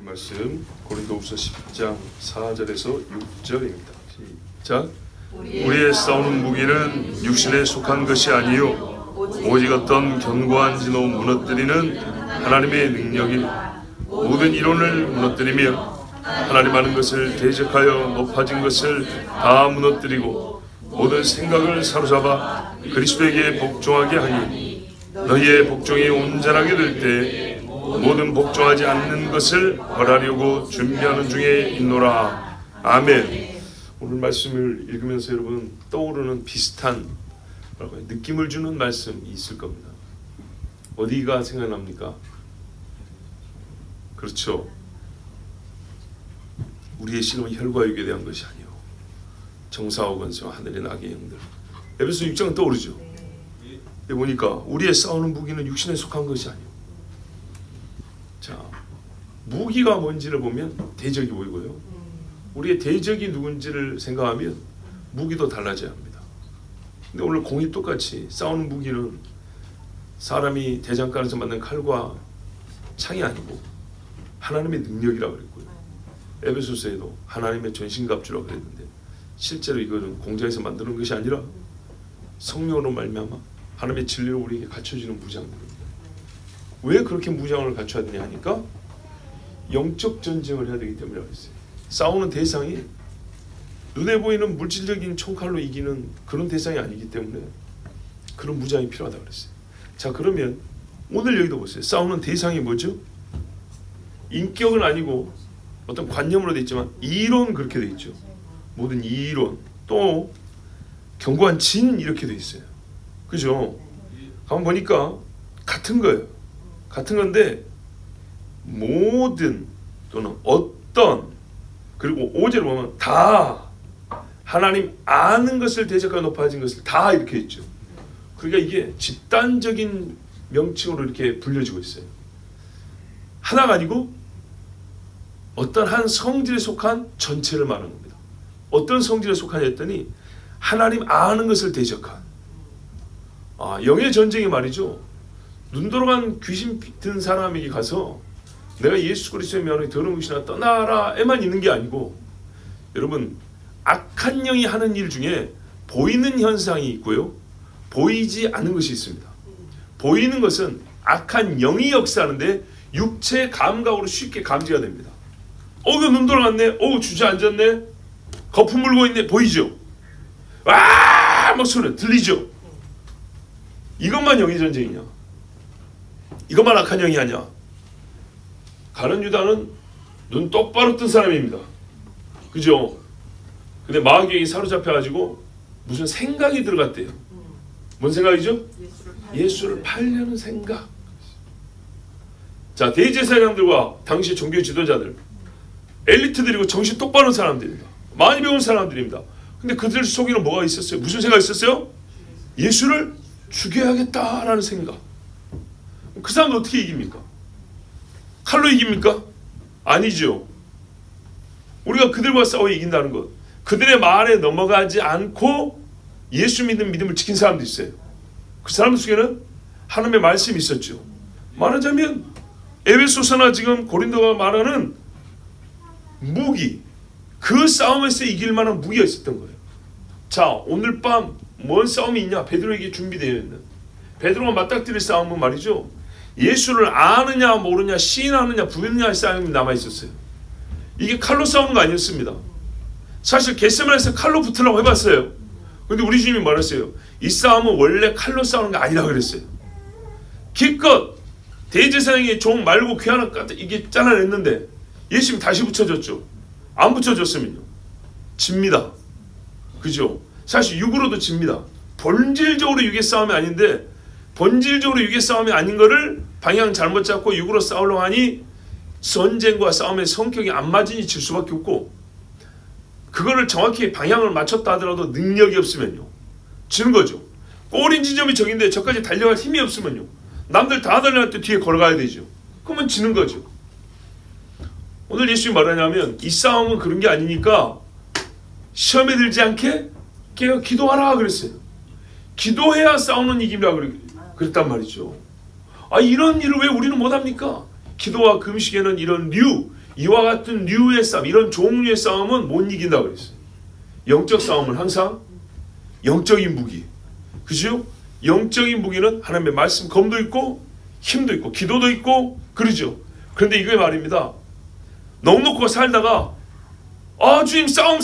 우리 말씀 고린도후서 10장 4절에서 6절입니다. 시작. 우리의 싸우는 무기는 육신에 속한 것이 아니요 오직 어떤 견고한 진노 무너뜨리는 하나님의 능력이 모든 이론을 무너뜨리며 하나님 하는 것을 대적하여 높아진 것을 다 무너뜨리고 모든 생각을 사로잡아 그리스도에게 복종하게 하니 너희의 복종이 온전하게 될 때 모든 복종하지 않는 것을 벌하려고 준비하는 중에 있노라. 아멘. 오늘 말씀을 읽으면서 여러분 떠오르는 비슷한 느낌을 주는 말씀이 있을 겁니다. 어디가 생각납니까? 그렇죠. 우리의 신은 혈과 육에 대한 것이 아니요 정사와 권세와 하늘의 악의 영들. 에베소 6장은 떠오르죠. 보니까 우리의 싸우는 무기는 육신에 속한 것이 아니요. 자, 무기가 뭔지를 보면 대적이 보이고요. 우리의 대적이 누군지를 생각하면 무기도 달라져야 합니다. 근데 오늘 공이 똑같이 싸우는 무기는 사람이 대장간에서 만든 칼과 창이 아니고 하나님의 능력이라고 그랬고요. 에베소서에도 하나님의 전신갑주라고 그랬는데 실제로 이거는 공장에서 만드는 것이 아니라 성령으로 말미암아 하나님의 진리로 우리에게 갖춰지는 무장입니다. 왜 그렇게 무장을 갖춰야 되냐 하니까 영적 전쟁을 해야 되기 때문이라고 했어요. 싸우는 대상이 눈에 보이는 물질적인 총칼로 이기는 그런 대상이 아니기 때문에 그런 무장이 필요하다고 그랬어요. 자, 그러면 오늘 여기도 보세요. 싸우는 대상이 뭐죠? 인격은 아니고 어떤 관념으로 되어 있지만 이론 그렇게 되어 있죠. 모든 이론 또 견고한 진 이렇게 되어 있어요. 그죠? 한번 보니까 같은 거예요. 같은 건데 모든 또는 어떤 그리고 5절을 보면 다 하나님 아는 것을 대적하여 높아진 것을 다 이렇게 있죠. 그러니까 이게 집단적인 명칭으로 이렇게 불려지고 있어요. 하나가 아니고 어떤 한 성질에 속한 전체를 말하는 겁니다. 어떤 성질에 속하냐 했더니 하나님 아는 것을 대적한 영의 전쟁이 말이죠. 눈 돌아간 귀신 든 사람에게 가서 내가 예수 그리스도의 명으로 더러운 귀신아 떠나라에만 있는 게 아니고 여러분 악한 영이 하는 일 중에 보이는 현상이 있고요. 보이지 않는 것이 있습니다. 보이는 것은 악한 영이 역사하는데 육체 감각으로 쉽게 감지가 됩니다. 이거 눈 돌아갔네. 주저앉았네. 거품 물고 있네. 보이죠? 와! 막 소리 들리죠? 이것만 영의 전쟁이냐? 이것만 악한 영이 아니야. 가룟 유다는 눈 똑바로 뜬 사람입니다. 그죠? 근데 마귀의 영이 사로잡혀가지고 무슨 생각이 들어갔대요. 뭔 생각이죠? 예수를 팔려는 생각. 자, 대제사장들과 당시 종교 지도자들, 엘리트들이고 정신 똑바른 사람들입니다. 많이 배운 사람들입니다. 근데 그들 속에는 뭐가 있었어요? 무슨 생각이 있었어요? 예수를 죽여야겠다라는 생각. 그 사람은 어떻게 이깁니까? 칼로 이깁니까? 아니죠. 우리가 그들과 싸워 이긴다는 것. 그들의 말에 넘어가지 않고 예수 믿는 믿음을 지킨 사람도 있어요. 그 사람 속에는 하나님의 말씀이 있었죠. 말하자면 에베소서나 지금 고린도가 말하는 무기, 그 싸움에서 이길 만한 무기가 있었던 거예요. 자, 오늘 밤 뭔 싸움이 있냐? 베드로에게 준비되어 있는 베드로가 맞닥뜨릴 싸움은 말이죠. 예수를 아느냐 모르냐 시인하느냐 부인느냐의 싸움이 남아있었어요. 이게 칼로 싸우는 거 아니었습니다. 사실 겟세마네에서 칼로 붙으려고 해봤어요. 근데 우리 주님이 말했어요. 이 싸움은 원래 칼로 싸우는 게 아니라고 그랬어요. 기껏 대제사장의 종 말고 귀 하나 이게 잘라냈는데 예수님이 다시 붙여줬죠. 안 붙여줬으면요 집니다. 그죠? 사실 육으로도 집니다. 본질적으로 육의 싸움이 아닌데 본질적으로 육의 싸움이 아닌 거를 방향 잘못 잡고 육으로 싸우려고 하니 전쟁과 싸움의 성격이 안 맞으니 질 수밖에 없고 그거를 정확히 방향을 맞췄다 하더라도 능력이 없으면요 지는 거죠. 꼬린 지점이 저긴데 저까지 달려갈 힘이 없으면요 남들 다 달려갈 때 뒤에 걸어가야 되죠. 그러면 지는 거죠. 오늘 예수님이 말하냐면 이 싸움은 그런 게 아니니까 시험에 들지 않게 기도하라 그랬어요. 기도해야 싸우는 이김이라 그랬단 말이죠. 이런 일을 왜 우리는 못합니까? 기도와 금식에는 이런 이와 같은 류의 싸움, 이런 종류의 싸움은 못 이긴다고 그랬어요. 영적 싸움은 항상 영적인 무기. 그죠? 영적인 무기는 하나님의 말씀, 검도 있고 힘도 있고 기도도 있고 그러죠. 그런데 이게 말입니다. 넉넉고 살다가 주님 싸움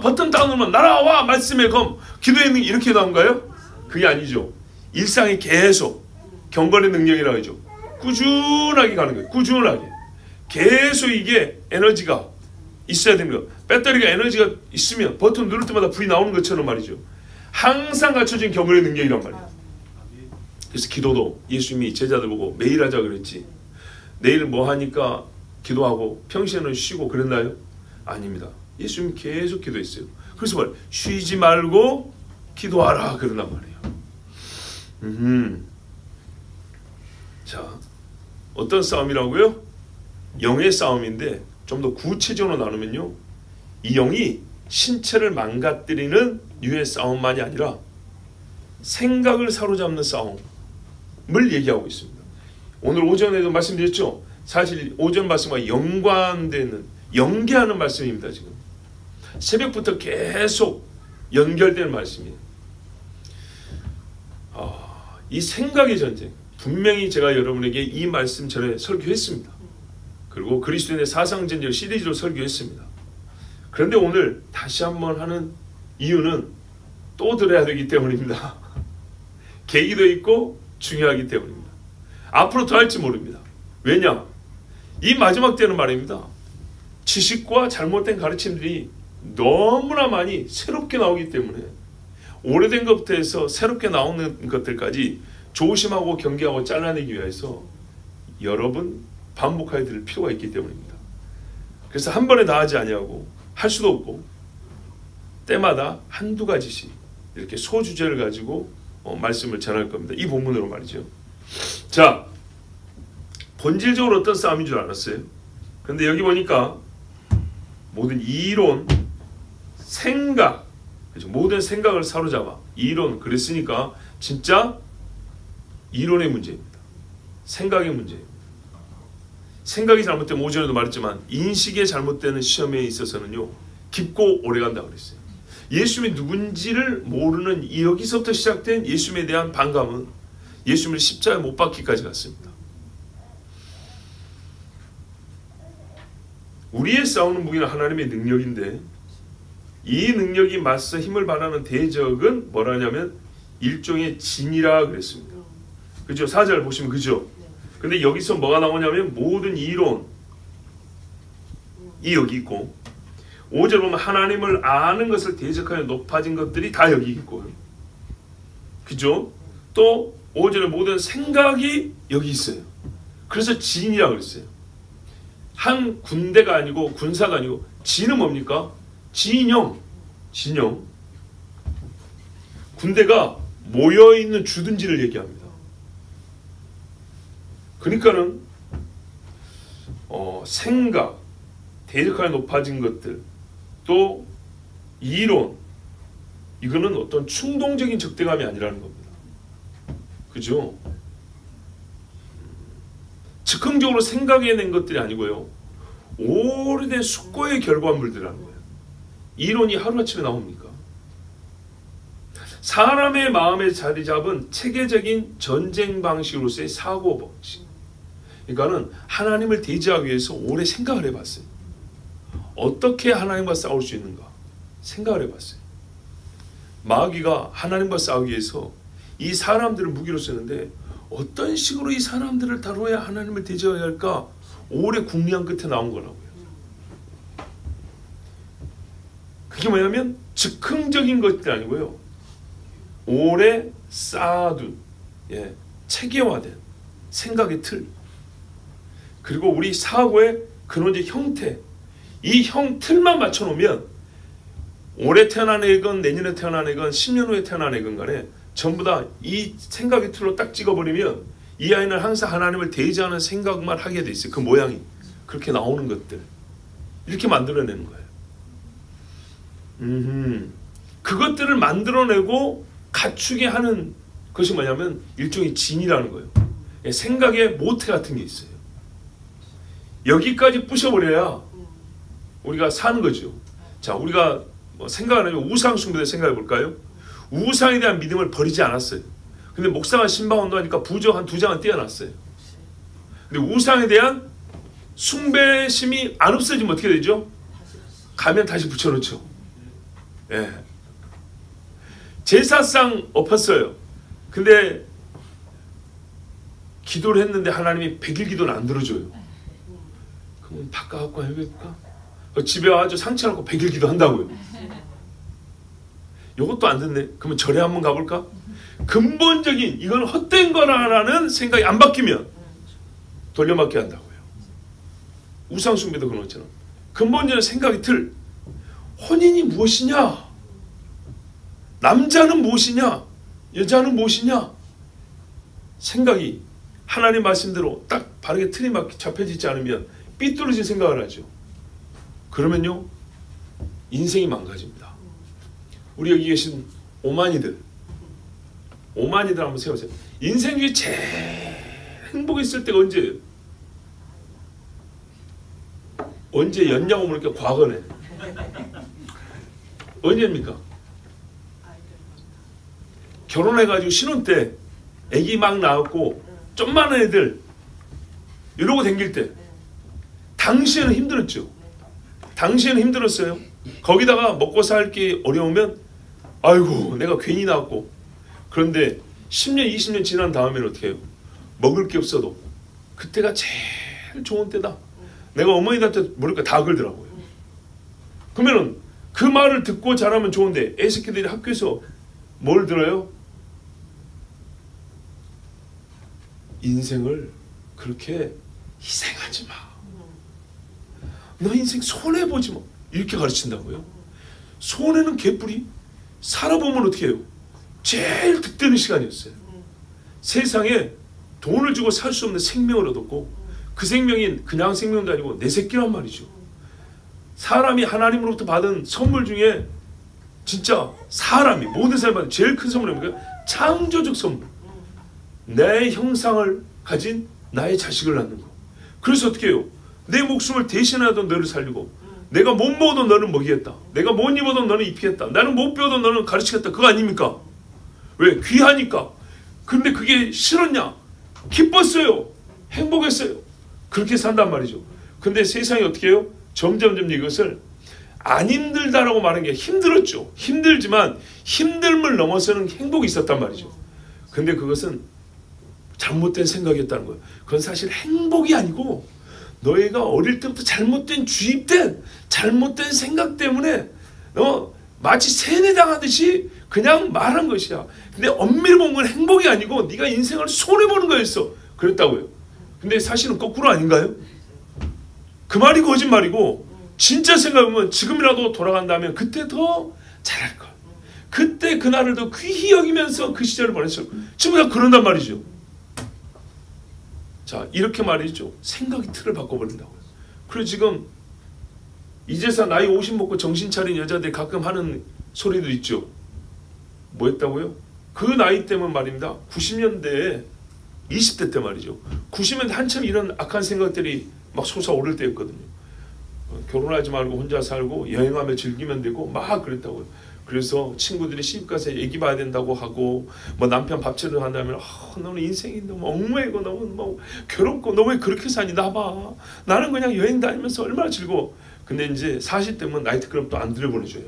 버튼 딱 누르면 날아와 말씀의 검, 기도의 능력 이렇게 나온가요? 그게 아니죠. 일상에 계속 경건의 능력이라고 하죠. 꾸준하게 가는 거예요. 꾸준하게. 계속 이게 에너지가 있어야 되는 거예요. 배터리가 에너지가 있으면 버튼 누를 때마다 불이 나오는 것처럼 말이죠. 항상 갖춰진 경건의 능력이란 말이에요. 그래서 기도도 예수님이 제자들 보고 매일 하자 그랬지. 내일 뭐 하니까 기도하고 평시에는 쉬고 그랬나요? 아닙니다. 예수님이 계속 기도했어요. 그래서 말 쉬지 말고 기도하라 그러란 말이에요. 자, 어떤 싸움이라고요? 영의 싸움인데 좀 더 구체적으로 나누면요, 이 영이 신체를 망가뜨리는 류의 싸움만이 아니라 생각을 사로잡는 싸움을 얘기하고 있습니다. 오늘 오전에도 말씀드렸죠. 사실 오전 말씀과 연관되는, 연계하는 말씀입니다. 지금 새벽부터 계속 연결되는 말씀이에요. 이 생각의 전쟁, 분명히 제가 여러분에게 이 말씀 전에 설교했습니다. 그리고 그리스도인의 사상전쟁 시리즈로 설교했습니다. 그런데 오늘 다시 한번 하는 이유는 또 들어야 되기 때문입니다. 계기도 있고 중요하기 때문입니다. 앞으로 더 할지 모릅니다. 왜냐? 이 마지막 때는 말입니다. 지식과 잘못된 가르침들이 너무나 많이 새롭게 나오기 때문에 오래된 것부터 해서 새롭게 나오는 것들까지 조심하고 경계하고 잘라내기 위해서 여러분 반복하게 될 필요가 있기 때문입니다. 그래서 한 번에 다 하지 아니하고 할 수도 없고 때마다 한두 가지씩 이렇게 소주제를 가지고 말씀을 전할 겁니다. 이 본문으로 말이죠. 자, 본질적으로 어떤 싸움인 줄 알았어요. 그런데 여기 보니까 모든 이론, 생각, 그렇죠? 모든 생각을 사로잡아. 이론, 그랬으니까 진짜 이론의 문제입니다. 생각의 문제입니다. 생각이 잘못되면 오전에도 말했지만 인식에 잘못되는 시험에 있어서는요, 깊고 오래간다고 그랬어요. 예수님이 누군지를 모르는 여기서부터 시작된 예수님에 대한 반감은 예수님을 십자가에 못 박기까지 갔습니다. 우리의 싸우는 무기는 하나님의 능력인데 이 능력이 맞서 힘을 발하는 대적은 뭐라냐면 일종의 진이라 그랬습니다. 그죠? 4절 보시면 그죠? 근데 여기서 뭐가 나오냐면 모든 이론이 여기 있고 5절 보면 하나님을 아는 것을 대적하여 높아진 것들이 다 여기 있고 그죠? 또 5절에 모든 생각이 여기 있어요. 그래서 진이라고 그랬어요. 한 군대가 아니고 군사가 아니고 진은 뭡니까? 진영. 군대가 모여있는 주둔지를 얘기합니다. 그러니까는 생각, 대적하여 높아진 것들, 또 이론, 이거는 어떤 충동적인 적대감이 아니라는 겁니다. 그죠? 즉흥적으로 생각해낸 것들이 아니고요, 오래된 숙고의 결과물들이라는 거예요. 이론이 하루아침에 나옵니까? 사람의 마음에 자리 잡은 체계적인 전쟁 방식으로서의 사고 방식. 그러니까는 하나님을 대지하기 위해서 오래 생각을 해봤어요. 어떻게 하나님과 싸울 수 있는가 생각을 해봤어요. 마귀가 하나님과 싸우기 위해서 이 사람들을 무기로 쓰는데 어떤 식으로 이 사람들을 다루어야 하나님을 대지해야 할까 오래 궁리한 끝에 나온 거라고요. 그게 뭐냐면 즉흥적인 것들이 아니고요, 오래 쌓아둔 체계화된 생각의 틀, 그리고 우리 사고의 근원적 형태, 이 틀만 맞춰놓으면 올해 태어난 애건 내년에 태어난 애건 10년 후에 태어난 애건 간에 전부 다 이 생각의 틀로 딱 찍어버리면 이 아이는 항상 하나님을 대지하는 생각만 하게 돼 있어요. 그 모양이 그렇게 나오는 것들 이렇게 만들어내는 거예요. 그것들을 만들어내고 갖추게 하는 것이 뭐냐면 일종의 진이라는 거예요. 생각의 모태 같은 게 있어요. 여기까지 부셔버려야 우리가 사는 거죠. 자, 우리가 생각하는 우상 숭배에 생각해 볼까요? 우상에 대한 믿음을 버리지 않았어요. 근데 목사가 신방 운동하니까 부적 한 2장은 떼어놨어요. 근데 우상에 대한 숭배심이 안 없어지면 어떻게 되죠? 가면 다시 붙여놓죠. 예. 제사상 엎었어요. 근데 기도를 했는데 하나님이 100일 기도는 안 들어줘요. 그럼 바꿔갖고 해볼까? 집에 와서 상처 놓고 100일 기도 한다고요. 이것도 안 됐네. 그러면 절에 한번 가볼까? 근본적인 이건 헛된 거라는 생각이 안 바뀌면 돌려막기 한다고요. 우상숭배도 그런 것처럼 근본적인 생각이 틀 혼인이 무엇이냐? 남자는 무엇이냐? 여자는 무엇이냐? 생각이 하나님 말씀대로 딱 바르게 틀이 맞게 잡혀지지 않으면 삐뚤어진 생각을 하죠. 그러면요 인생이 망가집니다. 우리 여기 계신 오만이들 한번 세워보세요. 인생 중에 제일 행복했을 때가 언제예요? 언제 였냐고 물으니까 과거네. 언제입니까? 결혼해가지고 신혼 때 애기 막 낳았고 좀만한 애들 이러고 댕길 때 당시에는 힘들었죠. 당시에는 힘들었어요. 거기다가 먹고 살기 어려우면 아이고 내가 괜히 낳았고. 그런데 10년 20년 지난 다음에는 어떻게 해요? 먹을 게 없어도 그때가 제일 좋은 때다. 내가 어머니한테 모르니까 다 그러더라고요. 그러면은 그 말을 듣고 자라면 좋은데 애새끼들이 학교에서 뭘 들어요? 인생을 그렇게 희생하지 마. 너 인생 손해보지 마. 이렇게 가르친다고요. 손해는 개뿔이. 살아보면 어떻게 해요? 제일 득되는 시간이었어요. 세상에 돈을 주고 살 수 없는 생명을 얻었고 그 생명이 그냥 생명도 아니고 내 새끼란 말이죠. 사람이 하나님으로부터 받은 선물 중에 진짜 사람이 모든 사람이 받은 제일 큰 선물이 뭡니까? 창조적 선물. 내 형상을 가진 나의 자식을 낳는 거. 그래서 어떻게 해요? 내 목숨을 대신하던 너를 살리고 내가 못 먹어도 너는 먹이겠다. 내가 못 입어도 너는 입히겠다. 나는 못 배워도 너는 가르치겠다. 그거 아닙니까? 왜? 귀하니까. 근데 그게 싫었냐? 기뻤어요. 행복했어요. 그렇게 산단 말이죠. 근데 세상이 어떻게 해요? 점점점 이것을 안 힘들다라고 말하는 게 힘들었죠. 힘들지만 힘듦을 넘어서는 행복이 있었단 말이죠. 근데 그것은 잘못된 생각이었다는 거예요. 그건 사실 행복이 아니고 너희가 어릴 때부터 잘못된 주입된 잘못된 생각 때문에 마치 세뇌당하듯이 그냥 말한 것이야. 근데 엄밀히 보면 행복이 아니고 네가 인생을 손해보는 거였어. 그랬다고요. 근데 사실은 거꾸로 아닌가요? 그 말이 거짓말이고 진짜 생각해보면 지금이라도 돌아간다면 그때 더 잘할 걸. 그때 그날을 더 귀히 여기면서 그 시절을 보냈을 걸. 지금 다 그런단 말이죠. 자, 이렇게 말이죠. 생각이 틀을 바꿔버린다고요. 그리고 지금 이제서 나이 50 먹고 정신 차린 여자들이 가끔 하는 소리도 있죠. 뭐 했다고요? 그 나이 때면 말입니다. 90년대에 20대 때 말이죠. 90년대 한참 이런 악한 생각들이 막 솟아오를 때였거든요. 결혼하지 말고 혼자 살고 여행하며 즐기면 되고 막 그랬다고요. 그래서 친구들이 시집가서 애기 봐야 된다고 하고 뭐 남편 밥 차려 한다면 너는 인생이 너무 엉망이고 너무 뭐 괴롭고 너 왜 그렇게 사니 나봐. 나는 그냥 여행 다니면서 얼마나 즐거워. 근데 이제 40대면 나이트클럽도 안 들여보내줘요.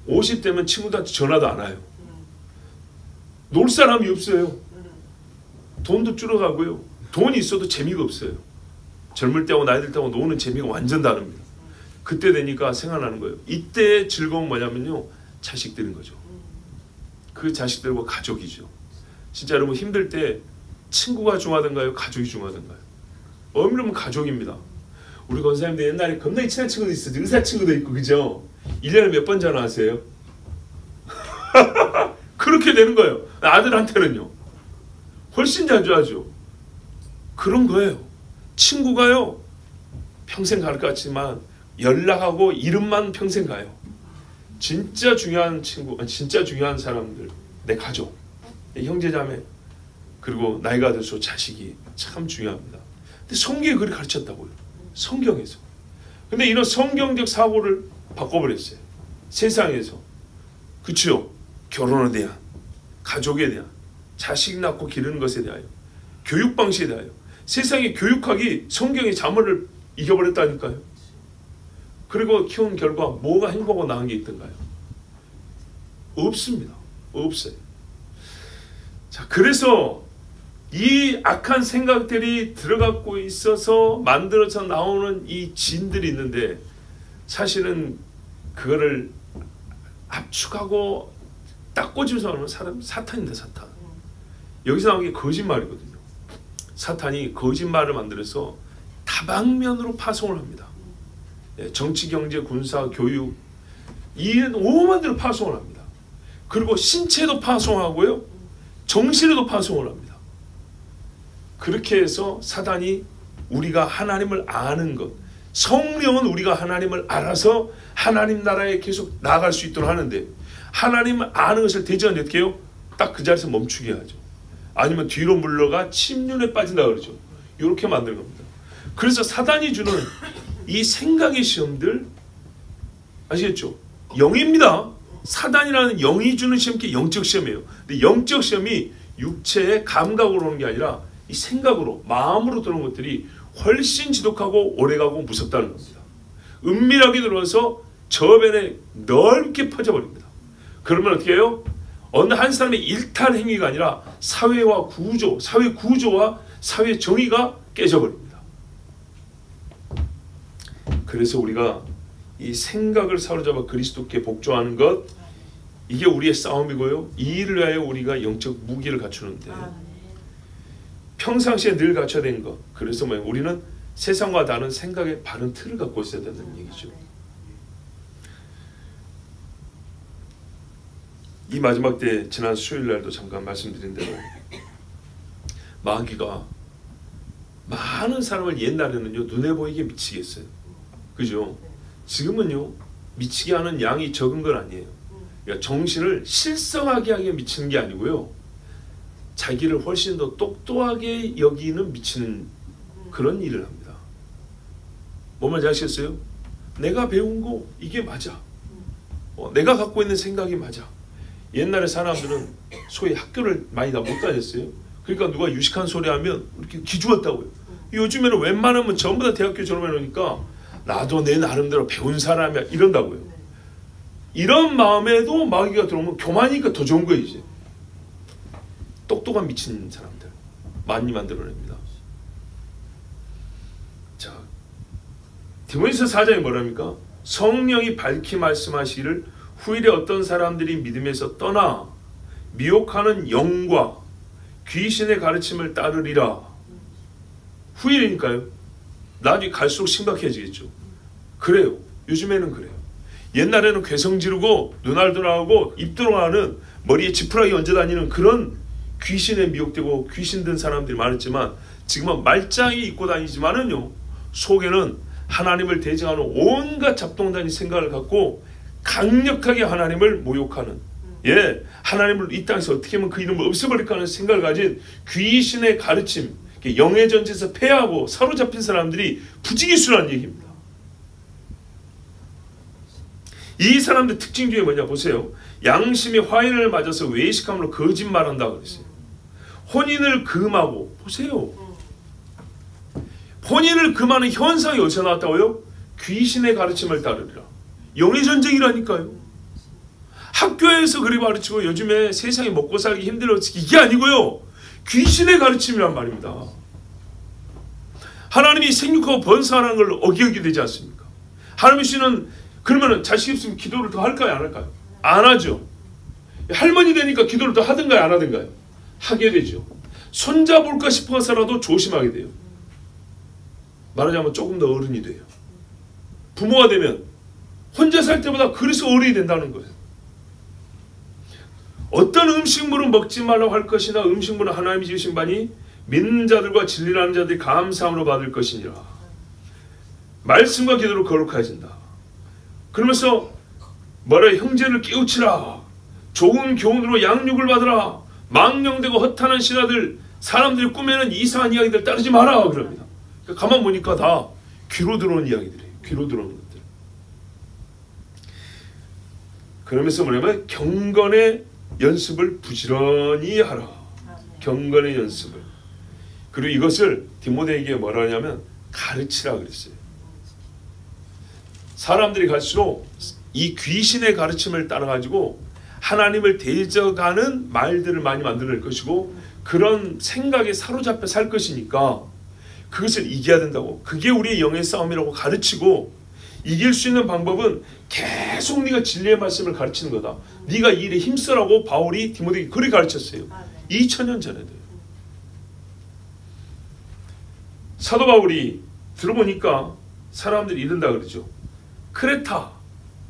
50대면 친구들한테 전화도 안 와요. 놀 사람이 없어요. 돈도 줄어가고요. 돈이 있어도 재미가 없어요. 젊을 때하고 나이 들 때하고 노는 재미가 완전 다릅니다. 그때 되니까 생각나는 거예요. 이때의 즐거움은 뭐냐면요. 자식들인 거죠. 그 자식들과 가족이죠. 진짜 여러분 힘들 때 친구가 중요하던가요? 가족이 중요하던가요? 엄밀하면 가족입니다. 우리 권사님들 옛날에 겁나게 친한 친구도 있어요. 의사 친구도 있고 그죠? 1년에 몇 번 전화하세요? 그렇게 되는 거예요. 아들한테는요. 훨씬 자주 하죠. 그런 거예요. 친구가요. 평생 갈 것 같지만 연락하고 이름만 평생 가요. 진짜 중요한 친구, 진짜 중요한 사람들, 내 가족, 내 형제자매, 그리고 나이가 들수록 자식이 참 중요합니다. 근데 성경이 그렇게 가르쳤다고요. 성경에서. 근데 이런 성경적 사고를 바꿔버렸어요. 세상에서. 그렇죠? 결혼에 대한, 가족에 대한, 자식 낳고 기르는 것에 대하여, 교육 방식에 대하여 세상의 교육학이 성경의 자문을 이겨버렸다니까요. 그리고 키운 결과 뭐가 행복하고 나은 게 있던가요? 없습니다. 없어요. 자, 그래서 이 악한 생각들이 들어가고 있어서 만들어져 나오는 이 진들이 있는데, 사실은 그거를 압축하고 딱 꼬집어서 하는 사람, 사탄입니다. 사탄. 여기서 나온 게 거짓말이거든요. 사탄이 거짓말을 만들어서 다방면으로 파송을 합니다. 정치, 경제, 군사, 교육, 이런 오만 대로 파송을 합니다. 그리고 신체도 파송하고요, 정신에도 파송을 합니다. 그렇게 해서 사단이 우리가 하나님을 아는 것, 성령은 우리가 하나님을 알아서 하나님 나라에 계속 나아갈 수 있도록 하는데, 하나님을 아는 것을 대전에 어떻게 해요? 딱 그 자리에서 멈추게 하죠. 아니면 뒤로 물러가 침륜에 빠진다 그러죠. 이렇게 만드는 겁니다. 그래서 사단이 주는 이 생각의 시험들, 아시겠죠? 영입니다. 사단이라는 영이 주는 시험이 영적 시험이에요. 근데 영적 시험이 육체의 감각으로 오는 게 아니라 이 생각으로, 마음으로 들어오는 것들이 훨씬 지독하고 오래가고 무섭다는 겁니다. 은밀하게 들어와서 저변에 넓게 퍼져버립니다. 그러면 어떻게 해요? 어느 한 사람의 일탈 행위가 아니라 사회와 구조, 사회 구조와 사회 정의가 깨져버립니다. 그래서 우리가 이 생각을 사로잡아 그리스도께 복종하는 것, 이게 우리의 싸움이고요. 이 일을 위하여 우리가 영적 무기를 갖추는데, 평상시에 늘 갖춰야 되는 것. 그래서 우리는 세상과 다른 생각의 바른 틀을 갖고 있어야 된다는 얘기죠. 이 마지막 때 지난 수요일 날도 잠깐 말씀드린 대로 마귀가 많은 사람을 옛날에는요 눈에 보이게 미치게 했어요. 그죠? 지금은요 미치게 하는 양이 적은 건 아니에요. 그러니까 정신을 실성하게 하게 미치는 게 아니고요, 자기를 훨씬 더 똑똑하게 여기는 미치는 그런 일을 합니다. 뭔 말인지 아시겠어요? 내가 배운 거 이게 맞아. 내가 갖고 있는 생각이 맞아. 옛날에 사람들은 소위 학교를 많이 다 못 다녔어요. 그러니까 누가 유식한 소리 하면 이렇게 기죽었다고요. 요즘에는 웬만하면 전부 다 대학교 졸업해 놓으니까 나도 내 나름대로 배운 사람이야 이런다고요. 이런 마음에도 마귀가 들어오면 교만이니까 더 좋은 거예요. 이제 똑똑한 미친 사람들 많이 만들어냅니다. 자, 디모데서 4장에 뭐랍니까? 성령이 밝히 말씀하시기를 후일에 어떤 사람들이 믿음에서 떠나 미혹하는 영과 귀신의 가르침을 따르리라. 후일이니까요. 나중에 갈수록 심각해지겠죠. 그래요. 요즘에는 그래요. 옛날에는 괴성 지르고 눈알 돌아가고 입 돌아가는 머리에 지푸라기 얹어 다니는 그런 귀신에 미혹되고 귀신 든 사람들이 많았지만, 지금은 말짱이 입고 다니지만은요 속에는 하나님을 대적하는 온갖 잡동다니 생각을 갖고 강력하게 하나님을 모욕하는, 하나님을 이 땅에서 어떻게 하면 그 이름을 없애버릴까 하는 생각을 가진 귀신의 가르침, 영의 전쟁에서 패하고 사로잡힌 사람들이 부지기수라는 얘기입니다. 이 사람들 특징 중에 뭐냐 보세요. 양심이 화인을 맞아서 외식함으로 거짓말한다 그랬어요. 혼인을 금하고, 보세요. 혼인을 금하는 현상이 어디서 나왔다고요? 귀신의 가르침을 따르리라. 영의 전쟁이라니까요. 학교에서 그리 가르치고 요즘에 세상에 먹고 살기 힘들어서 이게 아니고요, 귀신의 가르침이란 말입니다. 하나님이 생육하고 번성하는 걸 어기어기 되지 않습니까? 하나님이 주시는, 그러면 자식 없으면 기도를 더 할까요? 안 할까요? 안 하죠. 할머니 되니까 기도를 더 하든가요? 안 하든가요? 하게 되죠. 손자 볼까 싶어서라도 조심하게 돼요. 말하자면 조금 더 어른이 돼요. 부모가 되면 혼자 살 때보다 그래서 어른이 된다는 거예요. 어떤 음식물은 먹지 말라고 할 것이나 음식물은 하나님이 지으신 바니 믿는 자들과 진리라는 자들이 감사함으로 받을 것이니라. 말씀과 기도로 거룩해진다. 그러면서 뭐라, 형제를 깨우치라. 좋은 교훈으로 양육을 받으라. 망령되고 허탄한 신하들, 사람들이 꾸며낸 이상한 이야기들 따르지 마라 그럽니다. 그러니까 가만 보니까 다 귀로 들어오는 이야기들이에요. 귀로 들어오는 것들. 그러면서 뭐냐면 경건의 연습을 부지런히 하라. 경건의 연습을. 그리고 이것을 디모데에게 뭐라 하냐면 가르치라 그랬어요. 사람들이 갈수록 이 귀신의 가르침을 따라가지고 하나님을 대적하는 말들을 많이 만들어낼 것이고 그런 생각에 사로잡혀 살 것이니까 그것을 이겨야 된다고. 그게 우리의 영의 싸움이라고 가르치고 이길 수 있는 방법은 계속 네가 진리의 말씀을 가르치는 거다. 네가 이 일에 힘쓰라고 바울이 디모데에게 그렇게 가르쳤어요. 2000년 전에도. 사도 바울이 들어보니까 사람들이 이른다 그러죠. 크레타,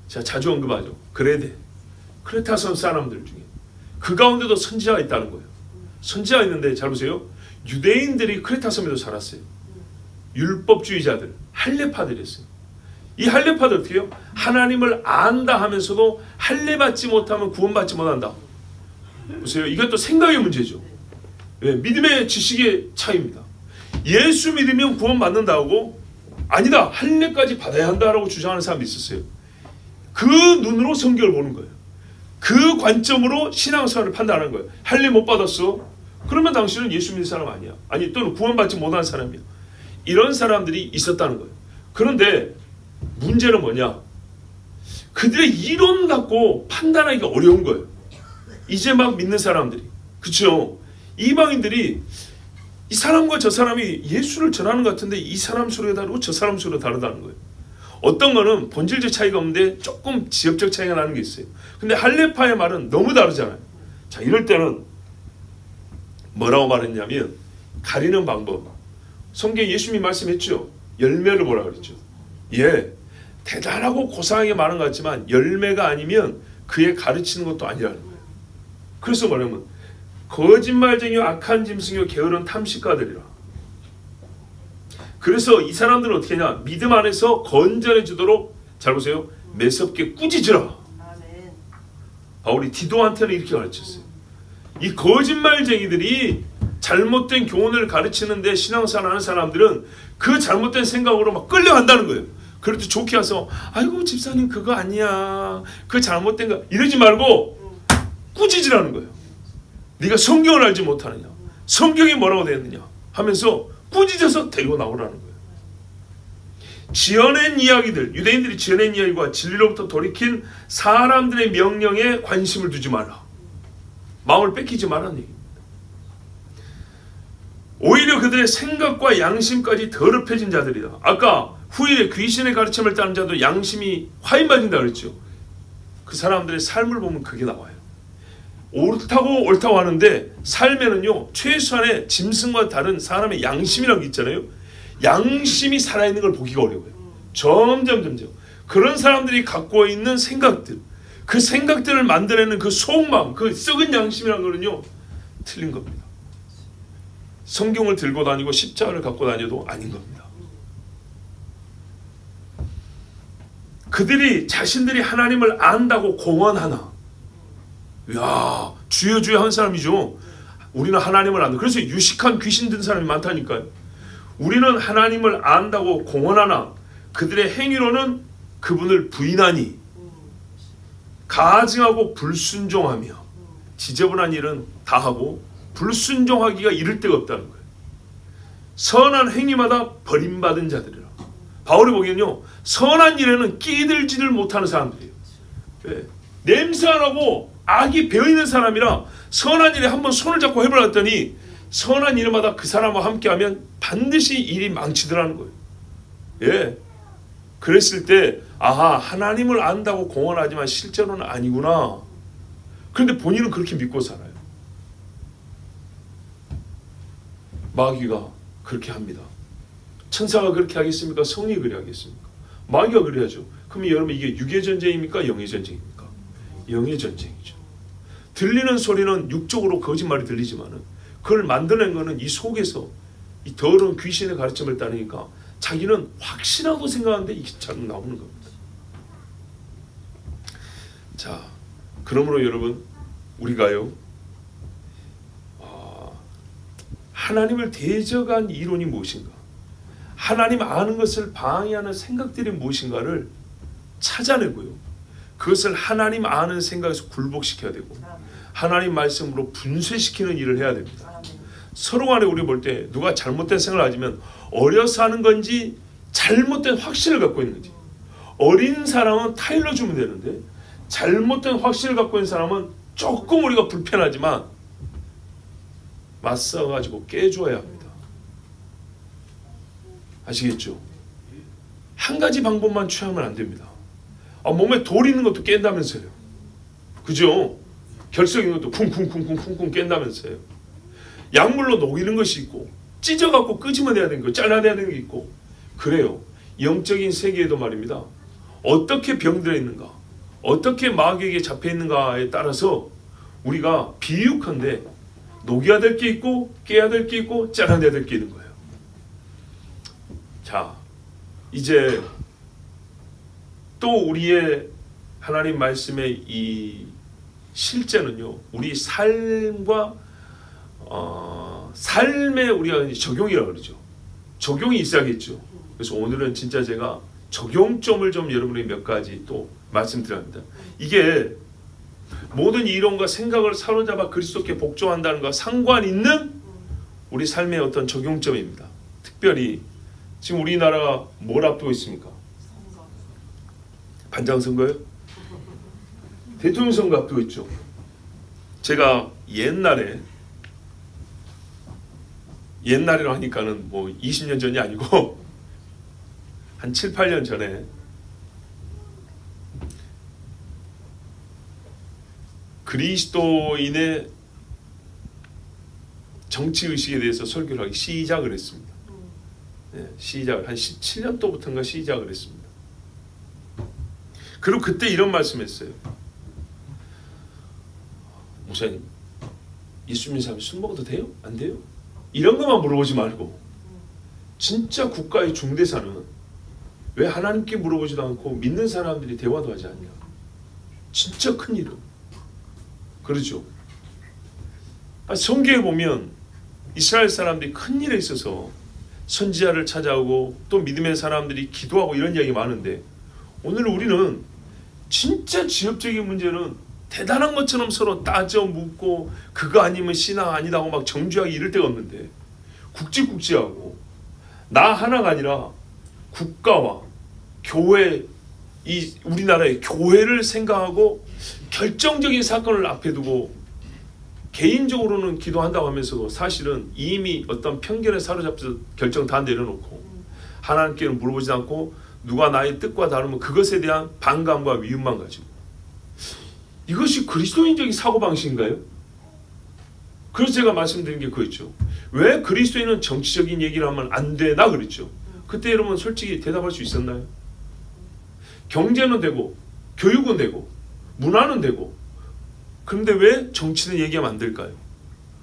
제가 자주 언급하죠. 그레데, 크레타 섬 사람들 중에 그 가운데도 선지자가 있다는 거예요. 선지자가 있는데 잘 보세요. 유대인들이 크레타 섬에도 살았어요. 율법주의자들, 할례파들이었어요. 이 할례파들 어떻게 해요? 하나님을 안다 하면서도 할례받지 못하면 구원받지 못한다. 보세요. 이것도 생각의 문제죠. 네, 믿음의 지식의 차이입니다. 예수 믿으면 구원받는다고 아니다. 할례까지 받아야 한다라고 주장하는 사람이 있었어요. 그 눈으로 성경을 보는 거예요. 그 관점으로 신앙생활을 판단하는 거예요. 할례 못 받았어? 그러면 당신은 예수 믿는 사람 아니야. 아니 또는 구원받지 못한 사람이야. 이런 사람들이 있었다는 거예요. 그런데 문제는 뭐냐? 그들의 이론 갖고 판단하기가 어려운 거예요. 이제 막 믿는 사람들이. 그렇죠? 이방인들이 이 사람과 저 사람이 예수를 전하는 것 같은데 이 사람 소리가 다르고 저 사람 소리가 다르다는 거예요. 어떤 거는 본질적 차이가 없는데 조금 지역적 차이가 나는 게 있어요. 근데 할례파의 말은 너무 다르잖아요. 자, 이럴 때는 뭐라고 말했냐면 가리는 방법. 성경에 예수님이 말씀했죠. 열매를 보라 그랬죠. 예, 대단하고 고상하게 말한 것 같지만 열매가 아니면 그의 가르치는 것도 아니라는 거예요. 그래서 뭐냐면 거짓말쟁이와 악한 짐승이요 게으른 탐식가들이라. 그래서 이 사람들은 어떻게 하냐? 믿음 안에서 건전해지도록 잘 보세요. 매섭게 꾸짖으라. 바울이 디도한테는 이렇게 가르쳤어요. 이 거짓말쟁이들이 잘못된 교훈을 가르치는데 신앙생활 하는 사람들은 그 잘못된 생각으로 막 끌려간다는 거예요. 그럴 때 좋게 와서 아이고 집사님 그거 아니야. 그 잘못된 거 이러지 말고 꾸짖으라는 거예요. 네가 성경을 알지 못하느냐. 성경이 뭐라고 되어 있느냐 하면서 꾸짖어서 데리고 나오라는 거예요. 지어낸 이야기들, 유대인들이 지어낸 이야기와 진리로부터 돌이킨 사람들의 명령에 관심을 두지 마라. 마음을 뺏기지 말라는 얘기입니다. 오히려 그들의 생각과 양심까지 더럽혀진 자들이다. 아까 후일에 귀신의 가르침을 따르는 자도 양심이 화인받는다 그랬죠. 그 사람들의 삶을 보면 그게 나와요. 옳다고 하는데 삶에는요 최소한의 짐승과 다른 사람의 양심이라는 게 있잖아요. 양심이 살아있는 걸 보기가 어려워요. 점점 그런 사람들이 갖고 있는 생각들, 그 생각들을 만들어내는 그 속마음, 그 썩은 양심이라는 거는요 틀린 겁니다. 성경을 들고 다니고 십자가를 갖고 다녀도 아닌 겁니다. 그들이 자신들이 하나님을 안다고 공언하나. 야, 주여 주여 한 사람이죠. 우리는 하나님을 안다. 그래서 유식한 귀신 든 사람이 많다니까요. 우리는 하나님을 안다고 공언하나 그들의 행위로는 그분을 부인하니 가증하고 불순종하며 지저분한 일은 다 하고 불순종하기가 이를 데가 없다는 거예요. 선한 행위마다 버림받은 자들이라. 바울이 보기에는요 선한 일에는 끼들지를 못하는 사람들이에요. 네. 냄새 안 나고 악이 배어있는 사람이라 선한 일에 한번 손을 잡고 해보려 했더니 선한 일마다 그 사람과 함께하면 반드시 일이 망치더라는 거예요. 예. 그랬을 때 아하 하나님을 안다고 공언하지만 실제로는 아니구나. 그런데 본인은 그렇게 믿고 살아요. 마귀가 그렇게 합니다. 천사가 그렇게 하겠습니까? 성령이 그렇게 하겠습니까? 마귀가 그래 하죠. 그럼 여러분 이게 육의 전쟁입니까? 영의 전쟁입니까? 영의 전쟁이죠. 들리는 소리는 육적으로 거짓말이 들리지만은 그걸 만들어낸 거는 이 속에서 이 더러운 귀신의 가르침을 따르니까 자기는 확신하고 생각하는데 이게 잘 나오는 겁니다. 자, 그러므로 여러분 우리가요 하나님을 대적한 이론이 무엇인가? 하나님 아는 것을 방해하는 생각들이 무엇인가를 찾아내고요. 그것을 하나님 아는 생각에서 굴복시켜야 되고 하나님 말씀으로 분쇄시키는 일을 해야 됩니다. 서로 간에 우리 볼 때 누가 잘못된 생각을 가지면 어려서 하는 건지 잘못된 확신을 갖고 있는 건지, 어린 사람은 타일러 주면 되는데 잘못된 확신을 갖고 있는 사람은 조금 우리가 불편하지만 맞서가지고 깨줘야 합니다. 아시겠죠? 한 가지 방법만 취하면 안 됩니다. 몸에 돌 있는 것도 깬다면서요. 그죠? 결석 있는 것도 쿵쿵쿵쿵쿵쿵 깬다면서요. 약물로 녹이는 것이 있고 찢어갖고 끄집어내야 되는 거, 잘라내야 되는 게 있고 그래요. 영적인 세계에도 말입니다. 어떻게 병들어 있는가, 어떻게 마귀에게 잡혀 있는가에 따라서 우리가 비유컨대 녹여야 될 게 있고 깨야 될 게 있고 잘라내야 될 게 있는 거예요. 자, 이제 또 우리의 하나님 말씀의 이 실제는요, 우리 삶과 삶에 우리가 적용이라고 그러죠. 적용이 있어야겠죠. 그래서 오늘은 진짜 제가 적용점을 좀 여러분에게 몇 가지 또 말씀드립니다. 이게 모든 이론과 생각을 사로잡아 그리스도께 복종한다는 것과 상관 있는 우리 삶의 어떤 적용점입니다. 특별히 지금 우리나라가 뭘 앞두고 있습니까? 반장선거요? 대통령 선거 앞두고 있죠. 제가 옛날이라고 하니까는 뭐 20년 전이 아니고 한 7, 8년 전에 그리스도인의 정치의식에 대해서 설교를 하기 시작을 했습니다. 네, 시작을 한 17년도부터인가 시작을 했습니다. 그리고 그때 이런 말씀했어요. 목사님, 예수 믿는 사람이 술 먹어도 돼요? 안 돼요? 이런 것만 물어보지 말고 진짜 국가의 중대사는 왜 하나님께 물어보지도 않고 믿는 사람들이 대화도 하지 않냐. 진짜 큰일은. 그렇죠. 성경에 보면 이스라엘 사람들이 큰일에 있어서 선지자를 찾아오고 또 믿음의 사람들이 기도하고 이런 이야기 많은데, 오늘 우리는 진짜 지역적인 문제는 대단한 것처럼 서로 따져 묻고 그거 아니면 신앙 아니다고 막 정죄하기 이럴 데가 없는데, 국지국지하고 나 하나가 아니라 국가와 교회, 이 우리나라의 교회를 생각하고 결정적인 사건을 앞에 두고 개인적으로는 기도한다고 하면서도 사실은 이미 어떤 편견에 사로잡혀서 결정 다 내려놓고 하나님께는 물어보지 않고 누가 나의 뜻과 다르면 그것에 대한 반감과 미움만 가지고, 이것이 그리스도인적인 사고방식인가요? 그래서 제가 말씀드린 게 그거였죠. 왜 그리스도인은 정치적인 얘기를 하면 안 되나 그랬죠. 그때 여러분 솔직히 대답할 수 있었나요? 경제는 되고 교육은 되고 문화는 되고, 그런데 왜 정치는 얘기하면 안 될까요?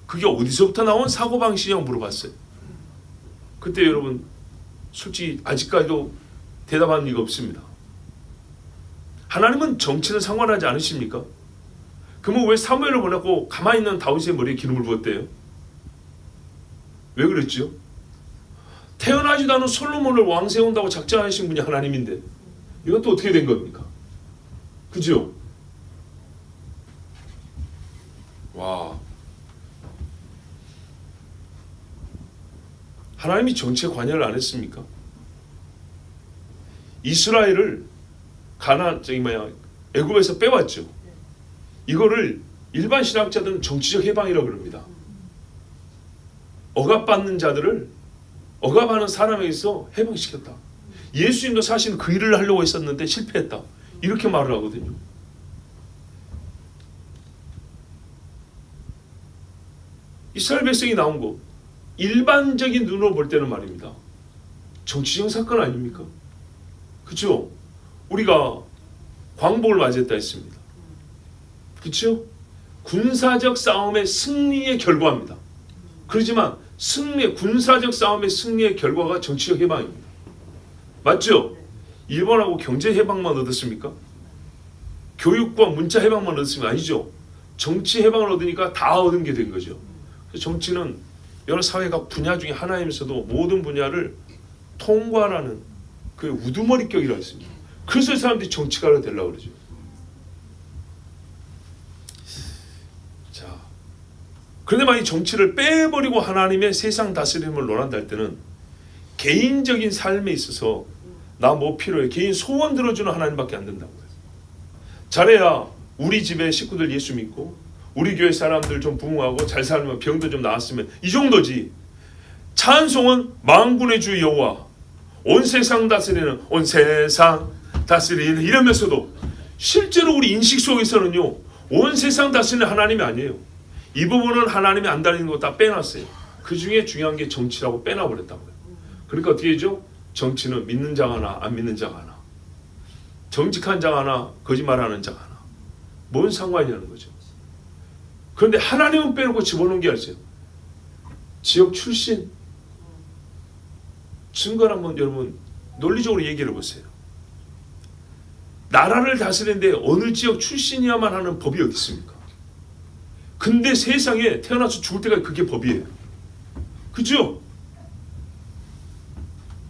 그게 어디서부터 나온 사고방식이냐고 물어봤어요. 그때 여러분 솔직히 아직까지도 대답하는 이가 없습니다. 하나님은 정치는 상관하지 않으십니까? 그러면 왜 사무엘을 보내고 가만히 있는 다윗의 머리에 기름을 부었대요? 왜 그랬죠? 태어나지도 않은 솔로몬을 왕 세운다고 작정하신 분이 하나님인데 이건 또 어떻게 된 겁니까? 그죠? 와, 하나님이 정치에 관여를 안 했습니까? 이스라엘을 애굽에서 빼왔죠. 이거를 일반 신학자들은 정치적 해방이라고 그럽니다. 억압받는 자들을 억압하는 사람에게서 해방시켰다. 예수님도 사실 그 일을 하려고 했었는데 실패했다. 이렇게 말을 하거든요. 이스라엘 백성이 나온 거 일반적인 눈으로 볼 때는 말입니다. 정치적 사건 아닙니까? 그렇죠? 우리가 광복을 맞이했다 했습니다. 그렇죠? 군사적 싸움의 승리의 결과입니다. 그렇지만 군사적 싸움의 승리의 결과가 정치적 해방입니다. 맞죠? 일본하고 경제 해방만 얻었습니까? 교육과 문자 해방만 얻었습니까? 아니죠. 정치 해방을 얻으니까 다 얻은 게 된 거죠. 정치는 여러 사회각 분야 중에 하나이면서도 모든 분야를 통과라는 그 우두머리격이라 했습니다. 그래서 사람들이 정치가가 되려고 그러죠. 자, 그런데 만약 정치를 빼버리고 하나님의 세상 다스림을 논한다 할 때는 개인적인 삶에 있어서 나 뭐 필요해, 개인 소원 들어주는 하나님밖에 안 된다고요. 잘해야 우리 집에 식구들 예수 믿고 우리 교회 사람들 좀 부흥하고 잘 살면 병도 좀 나았으면 이 정도지. 찬송은 만군의 주 여호와 온 세상 다스리는, 온 세상 다스리는 이러면서도 실제로 우리 인식 속에서는요, 온 세상 다스리는 하나님이 아니에요. 이 부분은 하나님이 안 다니는 거 다 빼놨어요. 그 중에 중요한 게 정치라고 빼놔버렸다고요. 그러니까 어떻게 되죠? 정치는 믿는 자가 하나, 안 믿는 자가 하나, 정직한 자가 하나, 거짓말하는 자가 하나. 뭔 상관이냐는 거죠. 그런데 하나님은 빼놓고 집어넣은 게 있어요. 지역 출신. 증거를 한번 여러분 논리적으로 얘기해 보세요. 나라를 다스리는데 어느 지역 출신이야만 하는 법이 어디 있습니까? 근데 세상에 태어나서 죽을 때까지 그게 법이에요. 그죠?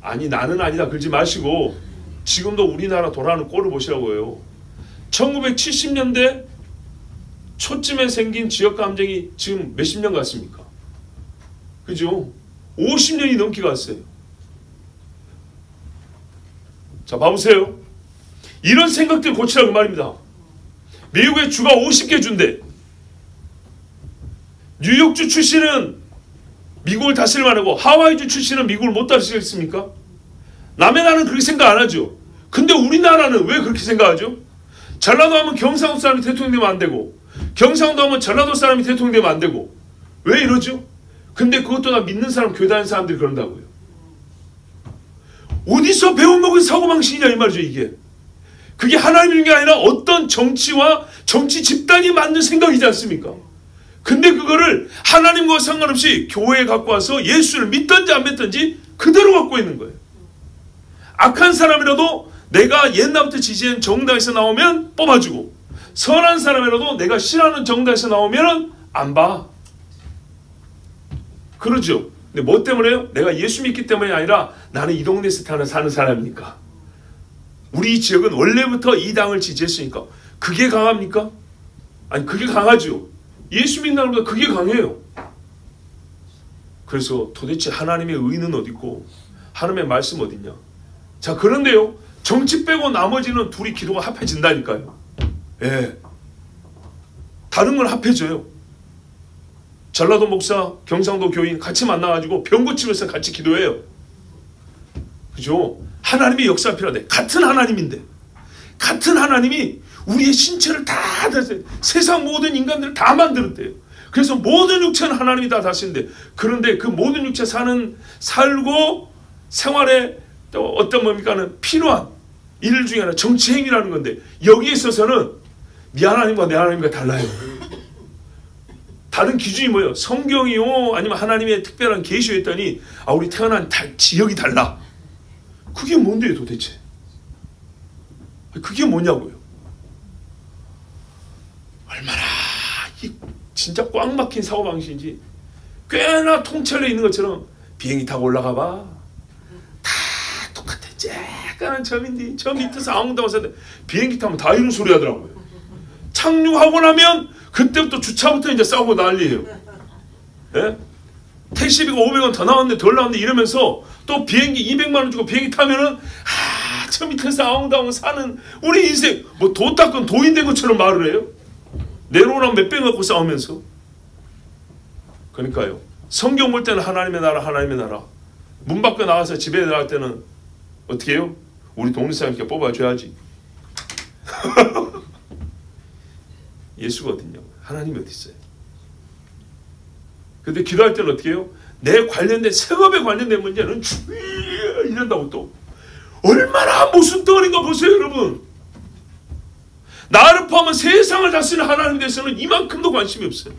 아니 나는 아니다 그러지 마시고 지금도 우리나라 돌아가는 꼴을 보시라고요. 1970년대 초쯤에 생긴 지역감정이 지금 몇십 년 갔습니까? 그죠? 50년이 넘게 갔어요. 자, 봐보세요. 이런 생각들 고치라고 말입니다. 미국의 주가 50개 주인데 뉴욕주 출신은 미국을 다스릴 만하고 하와이주 출신은 미국을 못 다스리겠습니까? 남의 나라는 그렇게 생각 안 하죠. 근데 우리나라는 왜 그렇게 생각하죠? 전라도 하면 경상도 사람이 대통령 되면 안 되고 경상도 하면 전라도 사람이 대통령 되면 안 되고 왜 이러죠? 근데 그것도 다 믿는 사람, 교회 다니는 사람들이 그런다고요. 어디서 배워먹은 사고방식이냐 이 말이죠. 이게 그게 하나님인 게 아니라 어떤 정치와 정치 집단이 만든 생각이지 않습니까? 근데 그거를 하나님과 상관없이 교회에 갖고 와서 예수를 믿든지 안 믿든지 그대로 갖고 있는 거예요. 악한 사람이라도 내가 옛날부터 지지한 정당에서 나오면 뽑아주고 선한 사람이라도 내가 싫어하는 정당에서 나오면 안 봐. 그러죠. 근데 뭐 때문에요? 내가 예수 믿기 때문이 아니라 나는 이 동네에서 사는 사람이니까. 우리 지역은 원래부터 이 당을 지지했으니까. 그게 강합니까? 아니 그게 강하죠. 예수 믿는 것보다 그게 강해요. 그래서 도대체 하나님의 의는 어디 있고 하나님의 말씀 어디 있냐. 자, 그런데요, 정치 빼고 나머지는 둘이 기도가 합해진다니까요. 예, 다른 건 합해져요. 전라도 목사, 경상도 교인 같이 만나가지고 병 고치면서 같이 기도해요. 그죠? 하나님의 역사 필요한데 같은 하나님인데 같은 하나님이 우리의 신체를 다 세상 모든 인간들을 다 만들었대요. 그래서 모든 육체는 하나님이 다 다스리는데 그런데 그 모든 육체 살고 생활에 또 어떤 뭡니까는 필요한 일 중에 하나 정치 행위라는 건데 여기에 있어서는 네 하나님과 내 하나님과 달라요. 다른 기준이 뭐예요? 성경이요? 아니면 하나님의 특별한 계시요 했더니 우리 태어난 지역이 달라. 그게 뭔데요 도대체? 그게 뭐냐고요? 얼마나 진짜 꽉 막힌 사고방식인지 꽤나 통찰려 있는 것처럼 비행기 타고 올라가 봐. 다 똑같아. 쬐까는 점인데 저 밑에서 아무도 없었는데 비행기 타면 다 이런 소리 하더라고요. 착륙하고 나면 그때부터 주차부터 이제 싸우고 난리예요. 예? 택시비가 500원 더 나왔는데 덜 나왔는데 이러면서 또 비행기 200만 원 주고 비행기 타면은 저 밑에서 아웅다웅 사는 우리 인생 뭐 도 닦은 도인 된 것처럼 말을 해요. 내려오라면 몇 배 갖고 싸우면서. 그러니까요. 성경 볼 때는 하나님의 나라 하나님의 나라. 문 밖에 나가서 집에 나갈 때는 어떻게 해요? 우리 동네 사람께 뽑아줘야지. 예수가 어딨냐고. 하나님이 어디 있어요? 근데 기도할 때는 어떻게 해요? 내 관련된 생업에 관련된 문제는 주의 이런다고 또 얼마나 모순 덩어리인가 보세요 여러분. 나를 포함한 세상을 다스리는 하나님에 대해서는 이만큼도 관심이 없어요.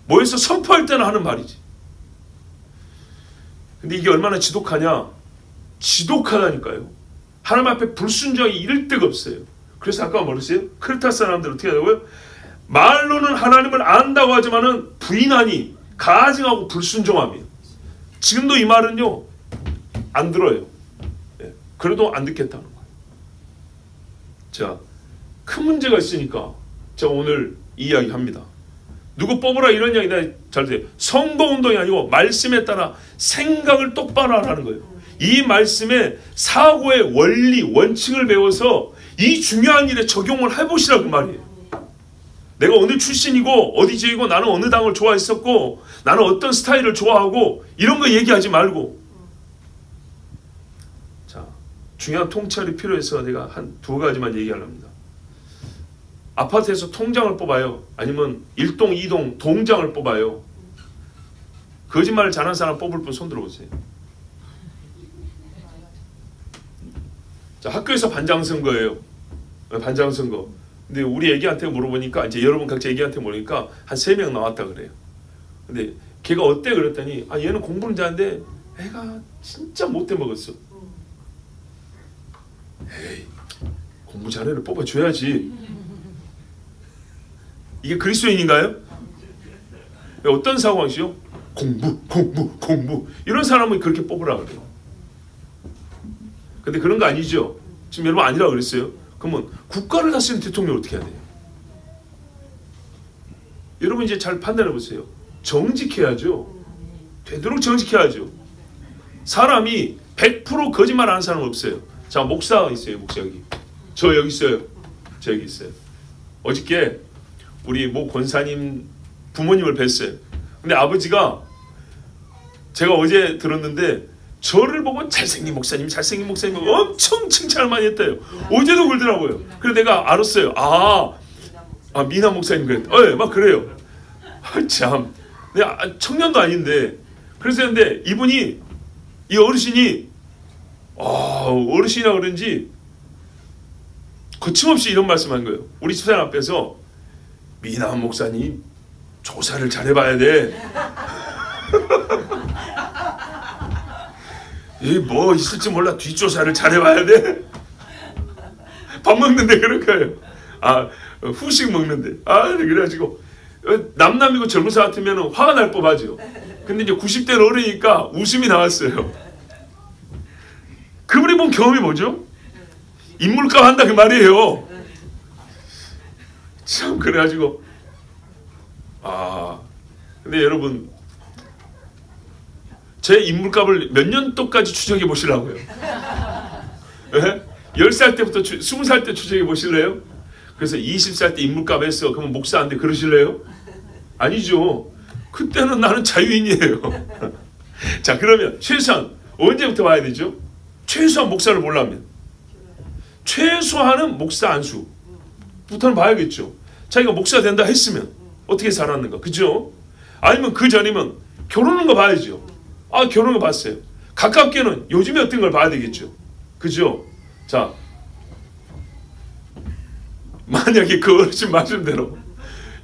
모여서 선포할 때는 하는 말이지. 근데 이게 얼마나 지독하냐. 지독하다니까요. 하나님 앞에 불순종이 이를 데가 없어요. 그래서 아까 뭐랬어요? 크레타 사람들 어떻게 하냐고요? 말로는 하나님을 안다고 하지만은 부인하니 가증하고 불순종함이에요. 지금도 이 말은요 안 들어요. 예. 그래도 안 듣겠다는 거예요. 자, 큰 문제가 있으니까 제가 오늘 이 이야기 합니다. 누구 뽑으라 이런 이야기 내가 잘 돼요. 선거운동이 아니고 말씀에 따라 생각을 똑바로 하라는 거예요. 이 말씀에 사고의 원리, 원칙을 배워서 이 중요한 일에 적용을 해보시라고 말이에요. 내가 어느 출신이고 어디 지이고 나는 어느 당을 좋아했었고 나는 어떤 스타일을 좋아하고 이런 거 얘기하지 말고, 자, 중요한 통찰이 필요해서 내가 한 두 가지만 얘기하렵니다. 아파트에서 통장을 뽑아요? 아니면 1동, 2동 동장을 뽑아요? 거짓말을 잘하는 사람 뽑을 분 손 들어보세요. 자, 학교에서 반장선거예요. 반장선거. 근데 우리 애기한테 물어보니까, 이제 여러분 각자 애기한테 물어보니까 한 3명 나왔다 그래요. 근데 걔가 어때 그랬더니, 아, 얘는 공부는 잘하는데 애가 진짜 못돼 먹었어. 에이, 공부 잘하는 애를 뽑아줘야지. 이게 그리스도인인가요? 어떤 상황이죠? 공부 이런 사람은 그렇게 뽑으라 그래요. 근데 그런 거 아니죠? 지금 여러분 아니라고 그랬어요? 그러면 국가를 다스리는 대통령을 어떻게 해야 돼요? 여러분 이제 잘 판단해 보세요. 정직해야죠. 되도록 정직해야죠. 사람이 100% 거짓말 하는 사람은 없어요. 자, 목사 있어요. 목사 여기. 저 여기 있어요. 저 여기 있어요. 어저께 우리 모 권사님 부모님을 뵀어요. 근데 아버지가, 제가 어제 들었는데 저를 보고 잘생긴 목사님 엄청 칭찬을 많이 했대요. 어제도 그러더라고요. 그래서 내가 알았어요. 미나 목사님 그랬다. 네, 막 그래요. 참, 내가 청년도 아닌데. 그래서 했는데 이분이, 이 어르신이, 어르신이라 그런지 거침없이 이런 말씀한 거예요. 우리 집사람 앞에서, 미나 목사님 조사를 잘해봐야 돼. 뭐 있을지 몰라. 뒷조사를 잘해봐야 돼. 밥 먹는데 그런 거예요. 후식 먹는데. 그래가지고 남남이고 젊은 사람 같으면 화가 날 법하죠. 근데 이제 90대 어르니까 웃음이 나왔어요. 그분이 본 경험이 뭐죠? 인물값 한다 그 말이에요. 참, 그래가지고 근데 여러분, 제 인물값을 몇 년도까지 추정해 보시라고요. 네? 10살 때부터 20살 때 추정해 보실래요? 그래서 20살 때 인물값 했어. 그러면 목사한테 그러실래요? 아니죠. 그때는 나는 자유인이에요. 자, 그러면 최소한 언제부터 봐야 되죠? 최소한 목사를 보려면 최소한은 목사 안수부터는 봐야겠죠. 자기가 목사 된다 했으면 어떻게 살았는가, 그죠? 아니면 그 전이면 결혼한 거 봐야죠. 결혼한 거 봤어요. 가깝게는 요즘에 어떤 걸 봐야 되겠죠. 그죠? 자, 만약에 그 어르신 말씀대로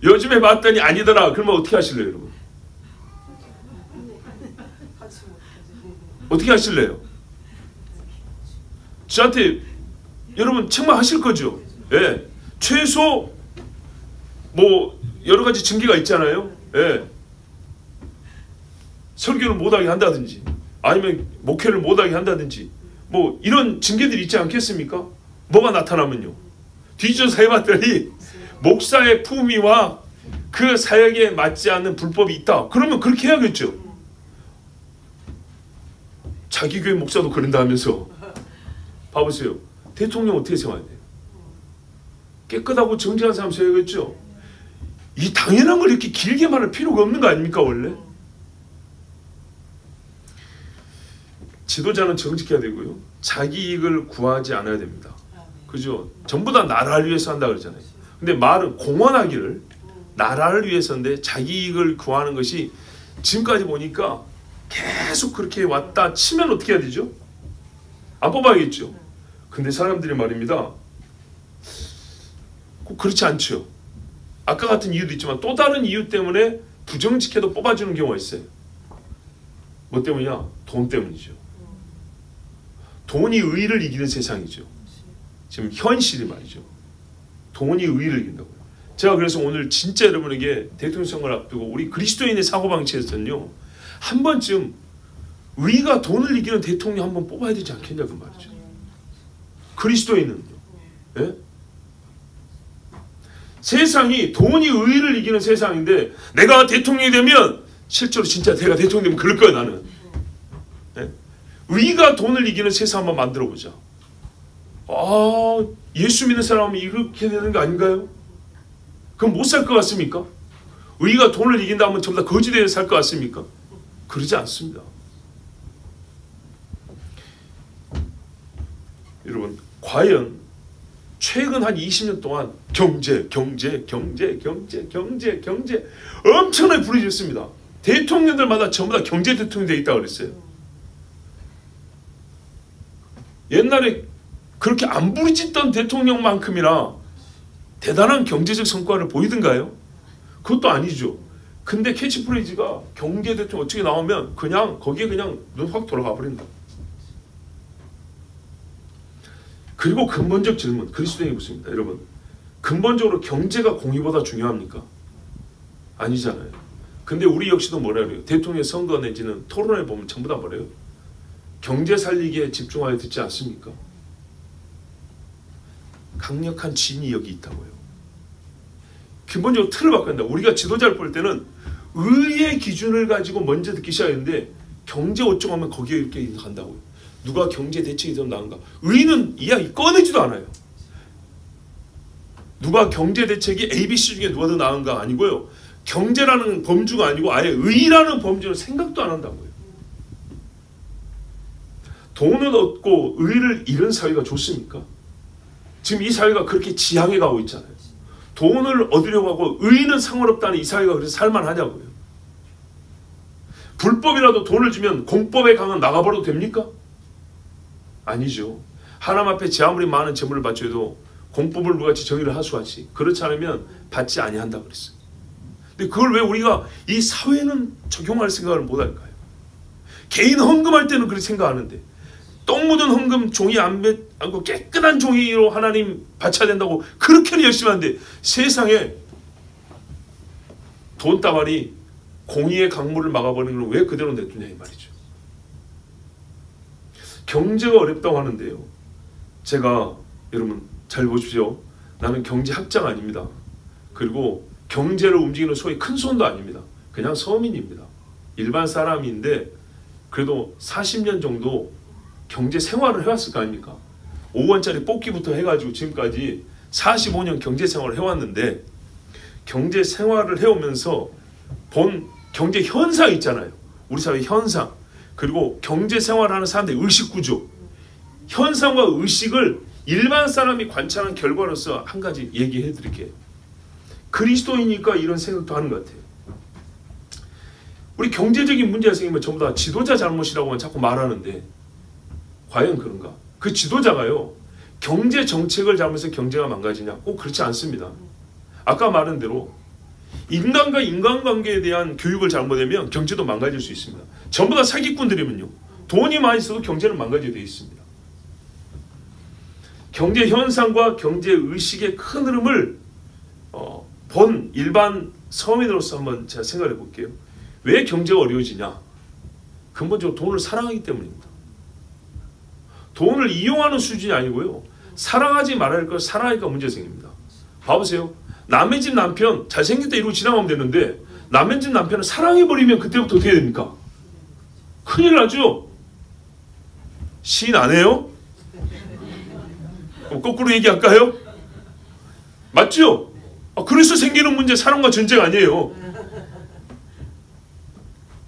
요즘에 봤더니 아니더라, 그러면 어떻게 하실래요, 여러분? 어떻게 하실래요? 저한테 여러분 책망하실 거죠? 예. 최소 뭐 여러 가지 징계가 있잖아요. 예. 설교를 못하게 한다든지 아니면 목회를 못하게 한다든지 뭐 이런 징계들이 있지 않겠습니까? 뭐가 나타나면요. 뒤져서 해봤더니 목사의 품위와 그 사역에 맞지 않는 불법이 있다. 그러면 그렇게 해야겠죠. 자기 교회 목사도 그런다 하면서 봐보세요. 대통령 어떻게 생각해야 돼요? 깨끗하고 정직한 사람 세워야겠죠. 이 당연한 걸 이렇게 길게 말할 필요가 없는 거 아닙니까 원래? 지도자는 정직해야 되고요. 자기 이익을 구하지 않아야 됩니다. 그죠? 전부 다 나라를 위해서 한다 그러잖아요. 근데 말은 공헌하기를 나라를 위해서인데 자기 이익을 구하는 것이 지금까지 보니까 계속 그렇게 왔다 치면 어떻게 해야 되죠? 안 뽑아야겠죠. 근데 사람들이 말입니다. 꼭 그렇지 않죠. 아까 같은 이유도 있지만 또 다른 이유 때문에 부정직해도 뽑아주는 경우가 있어요. 뭐 때문이냐? 돈 때문이죠. 돈이 의를 이기는 세상이죠. 지금 현실이 말이죠. 돈이 의를 이긴다고요. 제가 그래서 오늘 진짜 여러분에게 대통령 선거를 앞두고 우리 그리스도인의 사고방식에서는요. 한 번쯤 의가 돈을 이기는 대통령 한번 뽑아야 되지 않겠냐 그 말이죠. 그리스도인은요. 예? 세상이 돈이 의를 이기는 세상인데 내가 대통령이 되면 실제로 진짜 내가 대통령 되면 그럴 거야 나는. 예? 의가 돈을 이기는 세상 한번 만들어보자. 아, 예수 믿는 사람은 이렇게 되는 거 아닌가요? 그럼 못 살 것 같습니까? 의가 돈을 이긴다면 전부 다 거지되어 살 것 같습니까? 그러지 않습니다. 여러분, 과연 최근 한 20년 동안 경제 엄청나게 부르짖었습니다. 대통령들마다 전부 다 경제 대통령이 되어 있다고 그랬어요. 옛날에 그렇게 안 부르짖던 대통령만큼이나 대단한 경제적 성과를 보이던가요? 그것도 아니죠. 근데 캐치프레이즈가 경제 대통령 어떻게 나오면 그냥 거기에 그냥 눈 확 돌아가 버린다. 그리고 근본적 질문, 그리스도인이 묻습니다. 여러분, 근본적으로 경제가 공의보다 중요합니까? 아니잖아요. 근데 우리 역시도 뭐라 그래요? 대통령 선거 내지는 토론회 보면 전부 다 뭐래요? 경제 살리기에 집중하여 듣지 않습니까? 강력한 진이 여기 있다고요. 기본적으로 틀을 바꿔야 한다. 우리가 지도자를 볼 때는 의의 기준을 가지고 먼저 듣기 시작했는데 경제 어쩌고 하면 거기에 이렇게 간다고요. 누가 경제 대책이 더 나은가? 의는 이야기 꺼내지도 않아요. 누가 경제 대책이 ABC 중에 누가 더 나은가 아니고요. 경제라는 범주가 아니고 아예 의라는 범주는 생각도 안 한다고요. 돈을 얻고 의를 잃은 사회가 좋습니까? 지금 이 사회가 그렇게 지향해 가고 있잖아요. 돈을 얻으려고 하고 의는 상관없다는 이 사회가 그래서 살만하냐고요. 불법이라도 돈을 주면 공법에 강은 나가버려도 됩니까? 아니죠. 하나님 앞에 제 아무리 많은 재물을 바쳐도 공법을 누같이 정의를 하수하지 그렇지 않으면 받지 아니한다 그랬어요. 근데 그걸 왜 우리가 이 사회는 적용할 생각을 못할까요? 개인 헌금할 때는 그렇게 생각하는데 똥 묻은 헌금 종이 안고 깨끗한 종이로 하나님 바쳐야 된다고 그렇게 열심히 하는데 세상에 돈다발이 공의의 강물을 막아버리는 걸 왜 그대로 냅두냐 이 말이죠. 경제가 어렵다고 하는데요. 제가 여러분 잘 보십시오. 나는 경제학자가 아닙니다. 그리고 경제를 움직이는 소위 큰 손도 아닙니다. 그냥 서민입니다. 일반 사람인데 그래도 40년 정도 경제 생활을 해왔을 거 아닙니까? 5원짜리 뽑기부터 해가지고 지금까지 45년 경제 생활을 해왔는데 경제 생활을 해오면서 본 경제 현상 있잖아요. 우리 사회 현상 그리고 경제 생활하는 사람들의 의식구조 현상과 의식을 일반 사람이 관찰한 결과로서 한 가지 얘기해 드릴게요. 그리스도이니까 이런 생각도 하는 것 같아요. 우리 경제적인 문제가 생기면 전부 다 지도자 잘못이라고만 자꾸 말하는데 과연 그런가? 그 지도자가요. 경제 정책을 잘못해서 경제가 망가지냐? 꼭 그렇지 않습니다. 아까 말한 대로 인간과 인간관계에 대한 교육을 잘못하면 경제도 망가질 수 있습니다. 전부 다 사기꾼들이면요. 돈이 많이 있어도 경제는 망가지게 되어 있습니다. 경제 현상과 경제 의식의 큰 흐름을 본 일반 서민으로서 한번 제가 생각해 볼게요. 왜 경제가 어려워지냐? 근본적으로 돈을 사랑하기 때문입니다. 돈을 이용하는 수준이 아니고요. 사랑하지 말아야 할 걸 사랑하니까 문제 생깁니다. 봐보세요. 남의 집 남편 잘생겼다 이러고 지나가면 되는데 남의 집 남편을 사랑해버리면 그때부터 어떻게 됩니까? 큰일 나죠? 시인 안 해요? 거꾸로 얘기할까요? 맞죠? 그래서 생기는 문제 사랑과 전쟁 아니에요.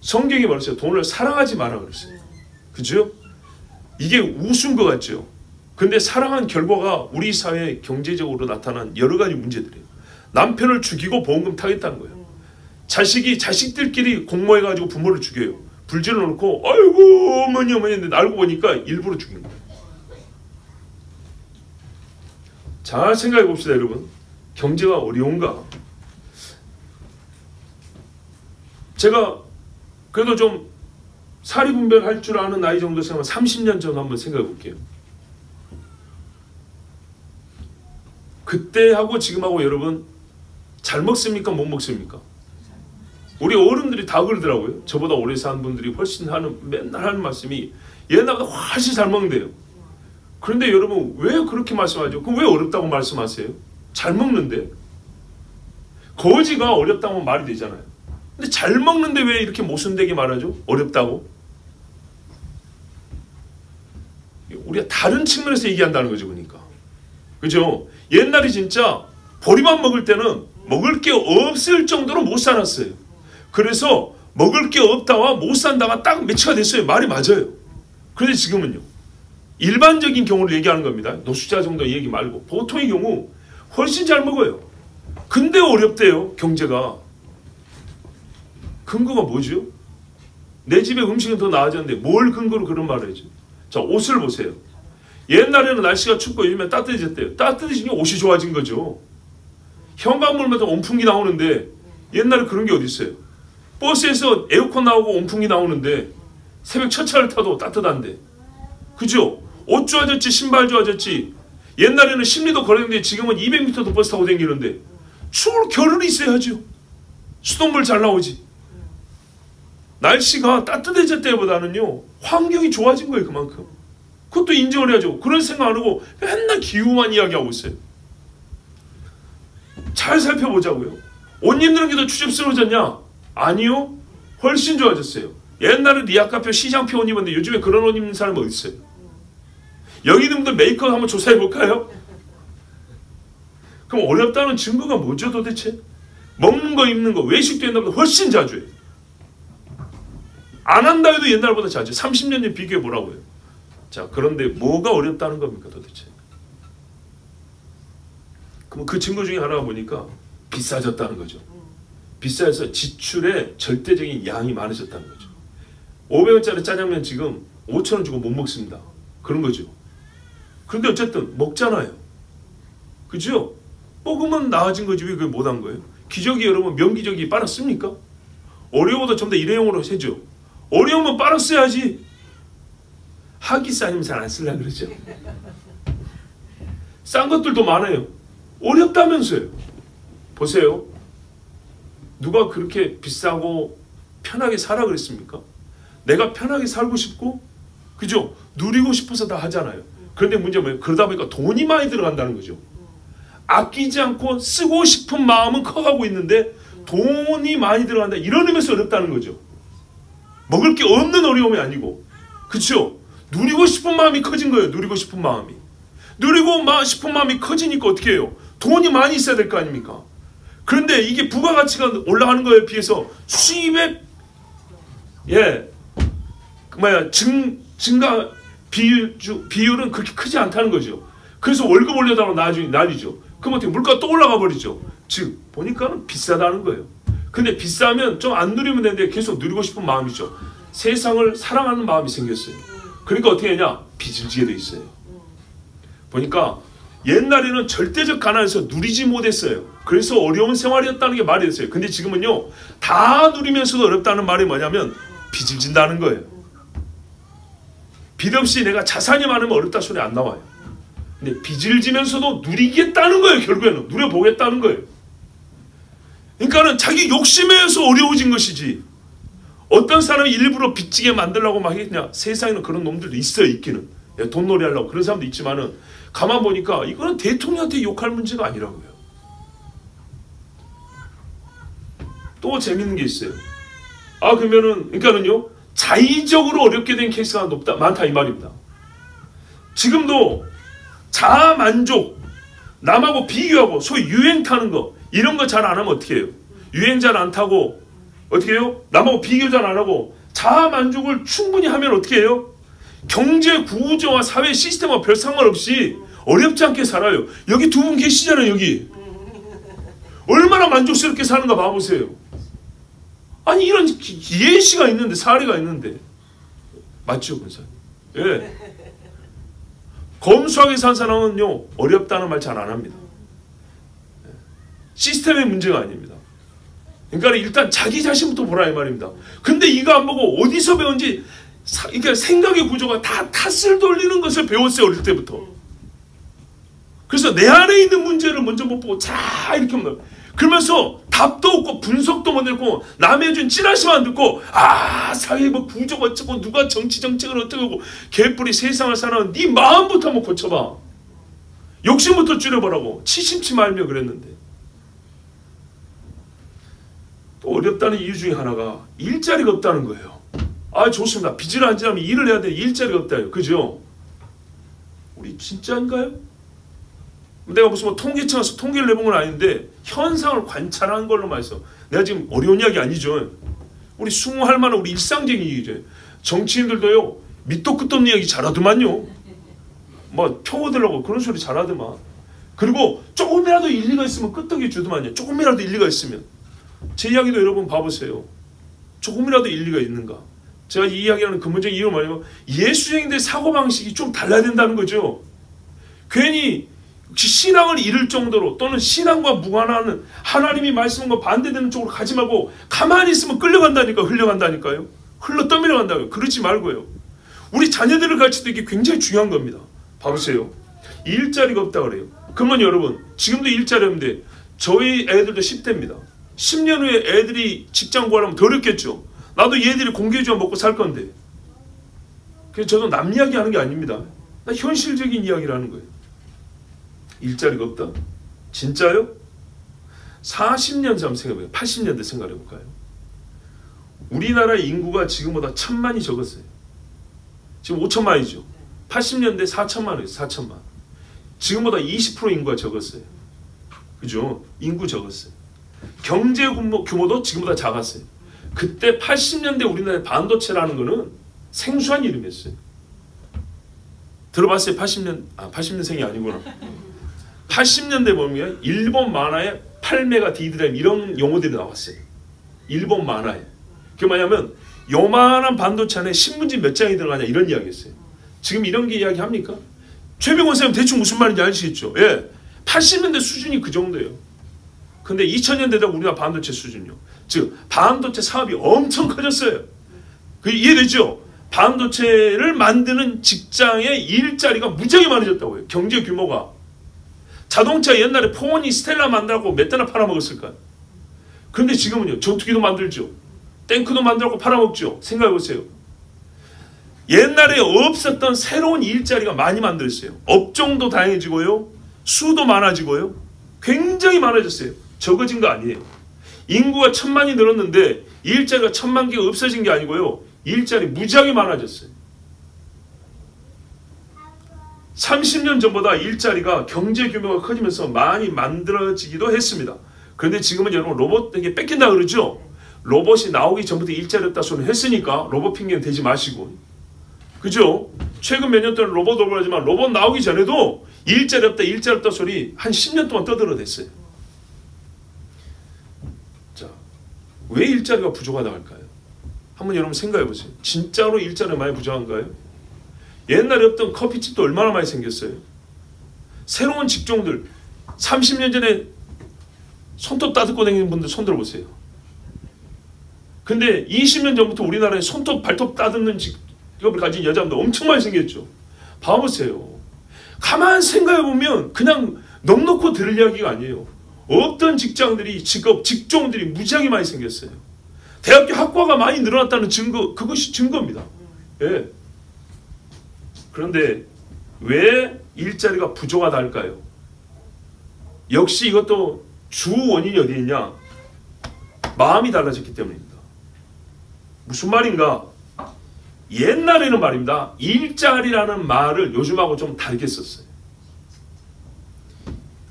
성경이 말했어요. 돈을 사랑하지 마라 그랬어요. 그죠? 이게 우스운 것 같죠? 근데 사랑한 결과가 우리 사회 경제적으로 나타난 여러 가지 문제들이에요. 남편을 죽이고 보험금 타겠다는 거예요. 자식들끼리 공모해가지고 부모를 죽여요. 불질러 놓고 아이고 어머니 했는데 알고 보니까 일부러 죽인 거예요. 잘 생각해 봅시다 여러분. 경제가 어려운가? 제가 그래도 좀 사리분별할 줄 아는 나이 정도 생각하면 30년 전 한번 생각해 볼게요. 그때하고 지금하고 여러분 잘 먹습니까? 못 먹습니까? 우리 어른들이 다 그러더라고요. 저보다 오래 산 분들이 훨씬 맨날 하는 말씀이 옛날보다 훨씬 잘 먹는데요. 그런데 여러분 왜 그렇게 말씀하죠? 그럼 왜 어렵다고 말씀하세요? 잘 먹는데. 거지가 어렵다고 말이 되잖아요. 근데 잘 먹는데 왜 이렇게 모순되게 말하죠? 어렵다고? 우리가 다른 측면에서 얘기한다는 거죠. 그러니까. 그죠? 옛날에 진짜 보리밥 먹을 때는 먹을 게 없을 정도로 못 살았어요. 그래서 먹을 게 없다와 못 산다가 딱 매치가 됐어요. 말이 맞아요. 그런데 지금은요. 일반적인 경우를 얘기하는 겁니다. 노숙자 정도 얘기 말고. 보통의 경우 훨씬 잘 먹어요. 근데 어렵대요. 경제가. 근거가 뭐죠? 내 집에 음식은 더 나아졌는데 뭘 근거로 그런 말을 해죠? 자, 옷을 보세요. 옛날에는 날씨가 춥고 요즘에 따뜻해졌대요. 따뜻해지니 옷이 좋아진 거죠. 현관문마다 온풍기 나오는데 옛날에 그런 게 어디 있어요? 버스에서 에어컨 나오고 온풍기 나오는데 새벽 첫 차를 타도 따뜻한데. 그죠? 옷 좋아졌지, 신발 좋아졌지. 옛날에는 10리도 걸었는데 지금은 200m도 버스 타고 다니는데 추울 겨울이 있어야죠. 수돗물 잘 나오지. 날씨가 따뜻해질 때보다는요 환경이 좋아진 거예요. 그만큼. 그것도 인정을 해야죠. 그런 생각 안 하고 맨날 기후만 이야기하고 있어요. 잘 살펴보자고요. 옷 입는 게 더 추접스러워졌냐? 아니요. 훨씬 좋아졌어요. 옛날에 리아카표 시장표 옷 입었는데 요즘에 그런 옷 입는 사람이 어디 있어요? 여기 있는 분들 메이크업 한번 조사해 볼까요? 그럼 어렵다는 증거가 뭐죠 도대체? 먹는 거 입는 거 외식도 옛날보다 훨씬 자주 해요. 안 한다 해도 옛날보다 자주. 30년 전 비교해 보라고요. 자, 그런데 뭐가 어렵다는 겁니까 도대체? 그럼 그 증거 중에 하나가 보니까 비싸졌다는 거죠. 비싸서 지출에 절대적인 양이 많아졌다는 거죠. 500원짜리 짜장면 지금 5,000원 주고 못 먹습니다. 그런 거죠. 그런데 어쨌든 먹잖아요. 그죠? 먹으면 나아진 거지 왜 그걸 못한 거예요? 기저귀 여러분 명기저귀 빨았습니까? 어려워도 좀 더 일회용으로 해줘. 어려우면 빨았어야지. 하기스 아니면 잘 안 쓰려고 그러죠. 싼 것들도 많아요. 어렵다면서요. 보세요. 누가 그렇게 비싸고 편하게 살아 그랬습니까? 내가 편하게 살고 싶고 그죠? 누리고 싶어서 다 하잖아요. 그런데 문제는 뭐예요? 그러다 보니까 돈이 많이 들어간다는 거죠. 아끼지 않고 쓰고 싶은 마음은 커가고 있는데 돈이 많이 들어간다. 이런 의미에서 어렵다는 거죠. 먹을 게 없는 어려움이 아니고. 그렇죠? 누리고 싶은 마음이 커진 거예요. 누리고 싶은 마음이. 누리고 싶은 마음이 커지니까 어떻게 해요? 돈이 많이 있어야 될 거 아닙니까? 그런데 이게 부가가치가 올라가는 거에 비해서 수입의 증가 비율은 그렇게 크지 않다는 거죠. 그래서 월급 올려다가 난리죠. 그럼 어떻게 물가 또 올라가 버리죠. 즉 보니까는 비싸다는 거예요. 근데 비싸면 좀 안 누리면 되는데 계속 누리고 싶은 마음이죠. 세상을 사랑하는 마음이 생겼어요. 그러니까 어떻게 하냐? 빚을 지게 돼 있어요. 보니까 옛날에는 절대적 가난에서 누리지 못했어요. 그래서 어려운 생활이었다는 게 말이 됐어요. 근데 지금은요 다 누리면서도 어렵다는 말이 뭐냐면 빚을 진다는 거예요. 빚 없이 내가 자산이 많으면 어렵다 소리 안 나와요. 근데 빚을 지면서도 누리겠다는 거예요. 결국에는 누려보겠다는 거예요. 그러니까는 자기 욕심에 의해서 어려워진 것이지. 어떤 사람이 일부러 빚지게 만들려고 막 했냐. 세상에는 그런 놈들도 있어요. 있기는. 돈놀이 하려고 그런 사람도 있지만은 가만 보니까 이거는 대통령한테 욕할 문제가 아니라고요. 또 재밌는 게 있어요. 그러니까는요 자의적으로 어렵게 된 케이스가 많다 이 말입니다. 지금도 자아 만족, 남하고 비교하고 소위 유행 타는 거 이런 거 잘 안 하면 어떻게 해요? 유행 잘 안 타고 어떻게 해요? 남하고 비교 잘 안 하고 자아 만족을 충분히 하면 어떻게 해요? 경제 구조와 사회 시스템과 별 상관없이 어렵지 않게 살아요. 여기 두 분 계시잖아요. 여기 얼마나 만족스럽게 사는가 봐보세요. 아니 이런 예시가 있는데 사례가 있는데 맞죠 권사님? 예. 검소하게 산 사람은요 어렵다는 말 잘 안 합니다. 시스템의 문제가 아닙니다. 그러니까 일단 자기 자신부터 보라 이 말입니다. 근데 이거 안 보고 어디서 배운지 그러니까 생각의 구조가 다 탓을 돌리는 것을 배웠어요 어릴 때부터. 그래서 내 안에 있는 문제를 먼저 못 보고 자 이렇게 하면 그러면서 답도 없고 분석도 못 내고 남의 준 찌라시만 듣고 사회 뭐 구조가 어쩌고 누가 정책을 어떻게 하고 개뿔이 세상을 살아가는 네 마음부터 한번 고쳐봐. 욕심부터 줄여보라고 치심치 말며 그랬는데 또 어렵다는 이유 중에 하나가 일자리가 없다는 거예요. 좋습니다. 빚을 안 지나면 일을 해야 돼. 일자리가 없다요. 그죠? 우리 진짜인가요? 내가 무슨 뭐 통계청 가서 통계를 내본 건 아닌데 현상을 관찰한 걸로 말해서 내가 지금 어려운 이야기 아니죠. 우리 숭고할 만한 우리 일상적인 얘기죠. 정치인들도요 밑도 끝도 없는 이야기 잘하더만요. 뭐 표 얻으려고 그런 소리 잘하더만. 그리고 조금이라도 일리가 있으면 끄떡이 주더만요. 조금이라도 일리가 있으면. 제 이야기도 여러분 봐보세요. 조금이라도 일리가 있는가. 제가 이 이야기하는 근본적인 이유는 뭐냐면 예수쟁이들의 사고방식이 좀 달라야 된다는 거죠. 괜히 신앙을 잃을 정도로 또는 신앙과 무관한 하나님이 말씀과 반대되는 쪽으로 가지 말고 가만히 있으면 끌려간다니까요. 흘러간다니까요. 흘러 떠밀어 간다고요. 그러지 말고요. 우리 자녀들을 가르칠 때 이게 굉장히 중요한 겁니다. 봐보세요. 일자리가 없다 그래요. 그러면 여러분 지금도 일자리 없는데 저희 애들도 10대입니다. 10년 후에 애들이 직장 구하려면 더 어렵겠죠. 나도 얘들이 공개주와 먹고 살 건데. 그래서 저도 남 이야기 하는 게 아닙니다. 나 현실적인 이야기를 하는 거예요. 일자리가 없다? 진짜요? 40년 전 생각해봐요. 80년대 생각해볼까요? 우리나라 인구가 지금보다 1000만이 적었어요. 지금 5천만이죠. 80년대 4천만이에요. 4천만. 지금보다 20% 인구가 적었어요. 그죠? 인구 적었어요. 경제 규모도 지금보다 작았어요. 그때 80년대 우리나라의 반도체라는 거는 생소한 이름이었어요. 들어봤어요? 80년생이 아니구나. 80년대 보면 일본 만화에 8메가 D드램 이런 용어들이 나왔어요. 일본 만화에. 그게 뭐냐면 요만한 반도체 안에 신문지 몇 장이 들어가냐 이런 이야기였어요. 지금 이런 게 이야기합니까? 최병원 선생님 대충 무슨 말인지 아시겠죠? 예, 80년대 수준이 그 정도예요. 근데 2000년대 되고 우리나라 반도체 수준이요. 즉 반도체 사업이 엄청 커졌어요. 그 이해되죠? 반도체를 만드는 직장의 일자리가 무지하게 많아졌다고요. 경제 규모가. 자동차 옛날에 포니 스텔라 만들고 몇 대나 팔아먹었을까요? 그런데 지금은요. 전투기도 만들죠. 탱크도 만들고 팔아먹죠. 생각해보세요. 옛날에 없었던 새로운 일자리가 많이 만들었어요. 업종도 다양해지고요. 수도 많아지고요. 굉장히 많아졌어요. 적어진 거 아니에요. 인구가 1000만이 늘었는데 일자리가 1000만 개가 없어진 게 아니고요. 일자리 무지하게 많아졌어요. 30년 전보다 일자리가 경제 규모가 커지면서 많이 만들어지기도 했습니다. 그런데 지금은 여러분 로봇에게 뺏긴다 그러죠. 로봇이 나오기 전부터 일자리 없다 소리 했으니까 로봇 핑계는 대지 마시고. 그죠? 최근 몇 년 동안 로봇 하지만 로봇 나오기 전에도 일자리 없다 소리 한 10년 동안 떠들어댔어요. 자, 왜 일자리가 부족하다 할까요? 한번 여러분 생각해 보세요. 진짜로 일자리가 많이 부족한가요? 옛날에 없던 커피집도 얼마나 많이 생겼어요. 새로운 직종들 30년 전에 손톱 따듬고 다니는 분들 손 들어보세요. 근데 20년 전부터 우리나라에 손톱 발톱 따듬는 직업을 가진 여자분들 엄청 많이 생겼죠. 봐보세요. 가만 생각해보면 그냥 넉넉히 들을 이야기가 아니에요. 어떤 직장들이 직종들이 무지하게 많이 생겼어요. 대학교 학과가 많이 늘어났다는 증거, 그것이 증거입니다. 예. 그런데 왜 일자리가 부족하다 할까요? 역시 이것도 주 원인이 어디 있냐? 마음이 달라졌기 때문입니다. 무슨 말인가? 옛날에는 말입니다. 일자리라는 말을 요즘하고 좀 다르게 썼어요.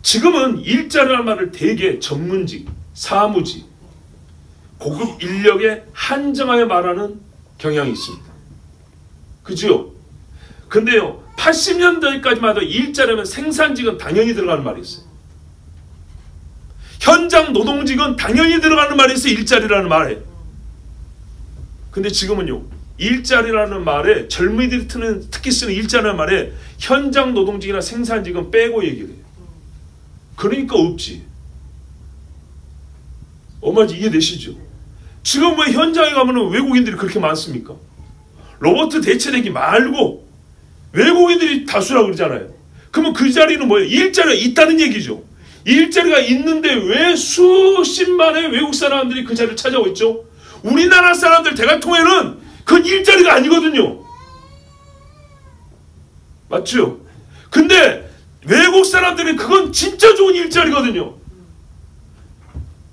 지금은 일자리라는 말을 대개 전문직, 사무직, 고급 인력에 한정하여 말하는 경향이 있습니다. 그죠? 근데요, 80년대까지만 해도 일자리면 생산직은 당연히 들어가는 말이 있어요. 현장 노동직은 당연히 들어가는 말이 있어요. 일자리라는 말에. 근데 지금은요, 일자리라는 말에 젊은이들이 특히 쓰는 일자리라는 말에 현장 노동직이나 생산직은 빼고 얘기를 해요. 그러니까 없지. 엄마지 이해되시죠? 지금 왜 현장에 가면 외국인들이 그렇게 많습니까? 로봇 대체되기 말고 외국인들이 다수라고 그러잖아요. 그러면 그 자리는 뭐예요? 일자리가 있다는 얘기죠. 일자리가 있는데 왜 수십만의 외국 사람들이 그 자리를 찾아오고 있죠? 우리나라 사람들 대가통에는 그건 일자리가 아니거든요. 맞죠? 근데 외국 사람들은 그건 진짜 좋은 일자리거든요.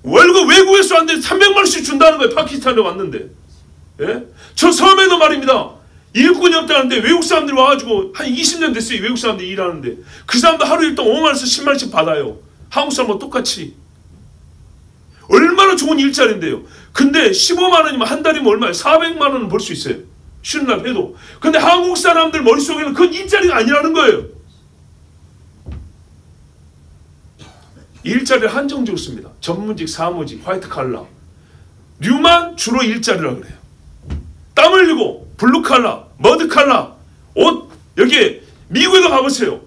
월급 외국에서 왔는데 300만 원씩 준다는 거예요. 파키스탄에 왔는데. 예? 저 섬에도 말입니다. 일꾼이 없다는데 외국 사람들이 와가지고 한 20년 됐어요. 외국 사람들이 일하는데. 그 사람도 하루 일당 5만 원에서 10만 원씩 받아요. 한국 사람과 똑같이. 얼마나 좋은 일자리인데요. 근데 15만 원이면 한 달이면 얼마예요? 400만 원은 벌 수 있어요. 쉬는 날 해도. 근데 한국 사람들 머릿속에는 그건 일자리가 아니라는 거예요. 일자리를 한정적으로 씁니다. 전문직, 사무직, 화이트 칼라. 뉴만 주로 일자리라 그래요. 땀 흘리고 블루 칼라, 머드 칼라, 옷 여기 미국에도 가보세요.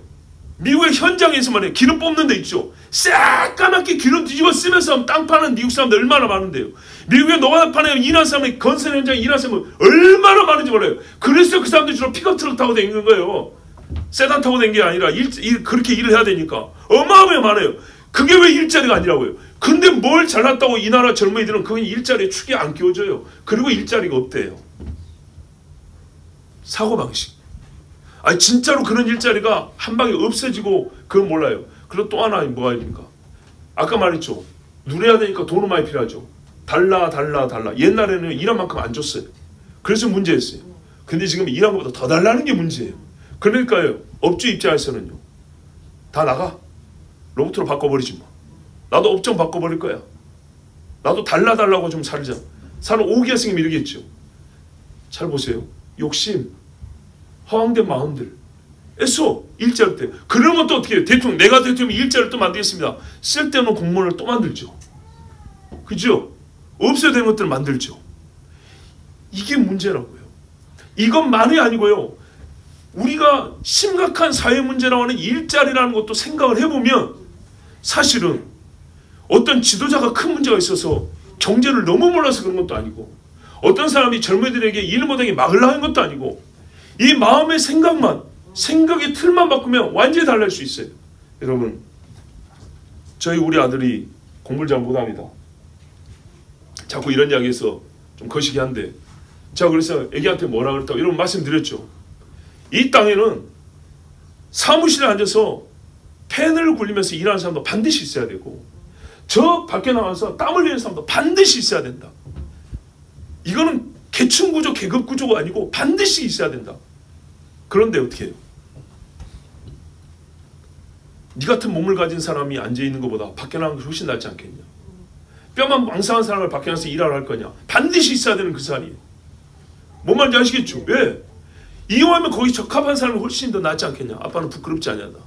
미국의 현장에서만 해. 기름 뽑는 데 있죠. 새까맣게 기름 뒤집어 쓰면서 땅 파는 미국 사람들 얼마나 많은데요. 미국의 노가다판에 일하는 사람이 건설 현장에 일하는 사람이 얼마나 많은지 몰라요. 그래서 그 사람들이 주로 픽업 트럭 타고 다니는 거예요. 세단 타고 다니는 게 아니라 그렇게 일을 해야 되니까. 어마어마하게 많아요. 그게 왜 일자리가 아니라고요. 근데 뭘 잘났다고 이 나라 젊은이들은 그건 일자리에 축이 안 끼워져요. 그리고 일자리가 없대요. 사고방식. 아니 진짜로 그런 일자리가 한 방에 없어지고 그건 몰라요. 그리고 또 하나 뭐가 있습니까? 아까 말했죠. 누려야 되니까 돈은 많이 필요하죠. 달라. 옛날에는 일한 만큼 안 줬어요. 그래서 문제였어요. 근데 지금 일한 것보다 더 달라는 게 문제예요. 그러니까요. 업주 입장에서는요. 다 나가. 로봇으로 바꿔버리지 뭐. 나도 업종 바꿔버릴 거야. 나도 달라고 좀 살자. 사는 오기야 스님 이러겠죠. 잘 보세요. 욕심, 허황된 마음들. 애써 일자리 때. 그러면 또 어떻게 해요? 대통령, 내가 대통령 일자리를 또 만들겠습니다. 쓸데없는 공무원을 또 만들죠. 그죠? 없어야 되는 것들을 만들죠. 이게 문제라고요. 이것만이 아니고요. 우리가 심각한 사회 문제라고 하는 일자리라는 것도 생각을 해보면 사실은 어떤 지도자가 큰 문제가 있어서 경제를 너무 몰라서 그런 것도 아니고 어떤 사람이 젊은이들에게 일 못하게 막으려고 하는 것도 아니고 이 마음의 생각만 생각의 틀만 바꾸면 완전히 달라질 수 있어요. 여러분 우리 아들이 공부를 잘 못합니다. 자꾸 이런 이야기해서 좀 거시기 한데 제가 그래서 애기한테 뭐라 그랬다고 이런 말씀드렸죠. 이 땅에는 사무실에 앉아서 펜을 굴리면서 일하는 사람도 반드시 있어야 되고 저 밖에 나가서 땀 흘리는 사람도 반드시 있어야 된다. 이거는 계층구조, 계급구조가 아니고 반드시 있어야 된다. 그런데 어떻게 해요? 네 같은 몸을 가진 사람이 앉아있는 것보다 밖에 나가는 것이 훨씬 낫지 않겠냐. 뼈만 왕성한 사람을 밖에 나가서 일하러 할 거냐. 반드시 있어야 되는 그 자리에. 뭔 말인지 아시겠죠? 왜? 이용하면 거기 적합한 사람이 훨씬 더 낫지 않겠냐. 아빠는 부끄럽지 않냐다.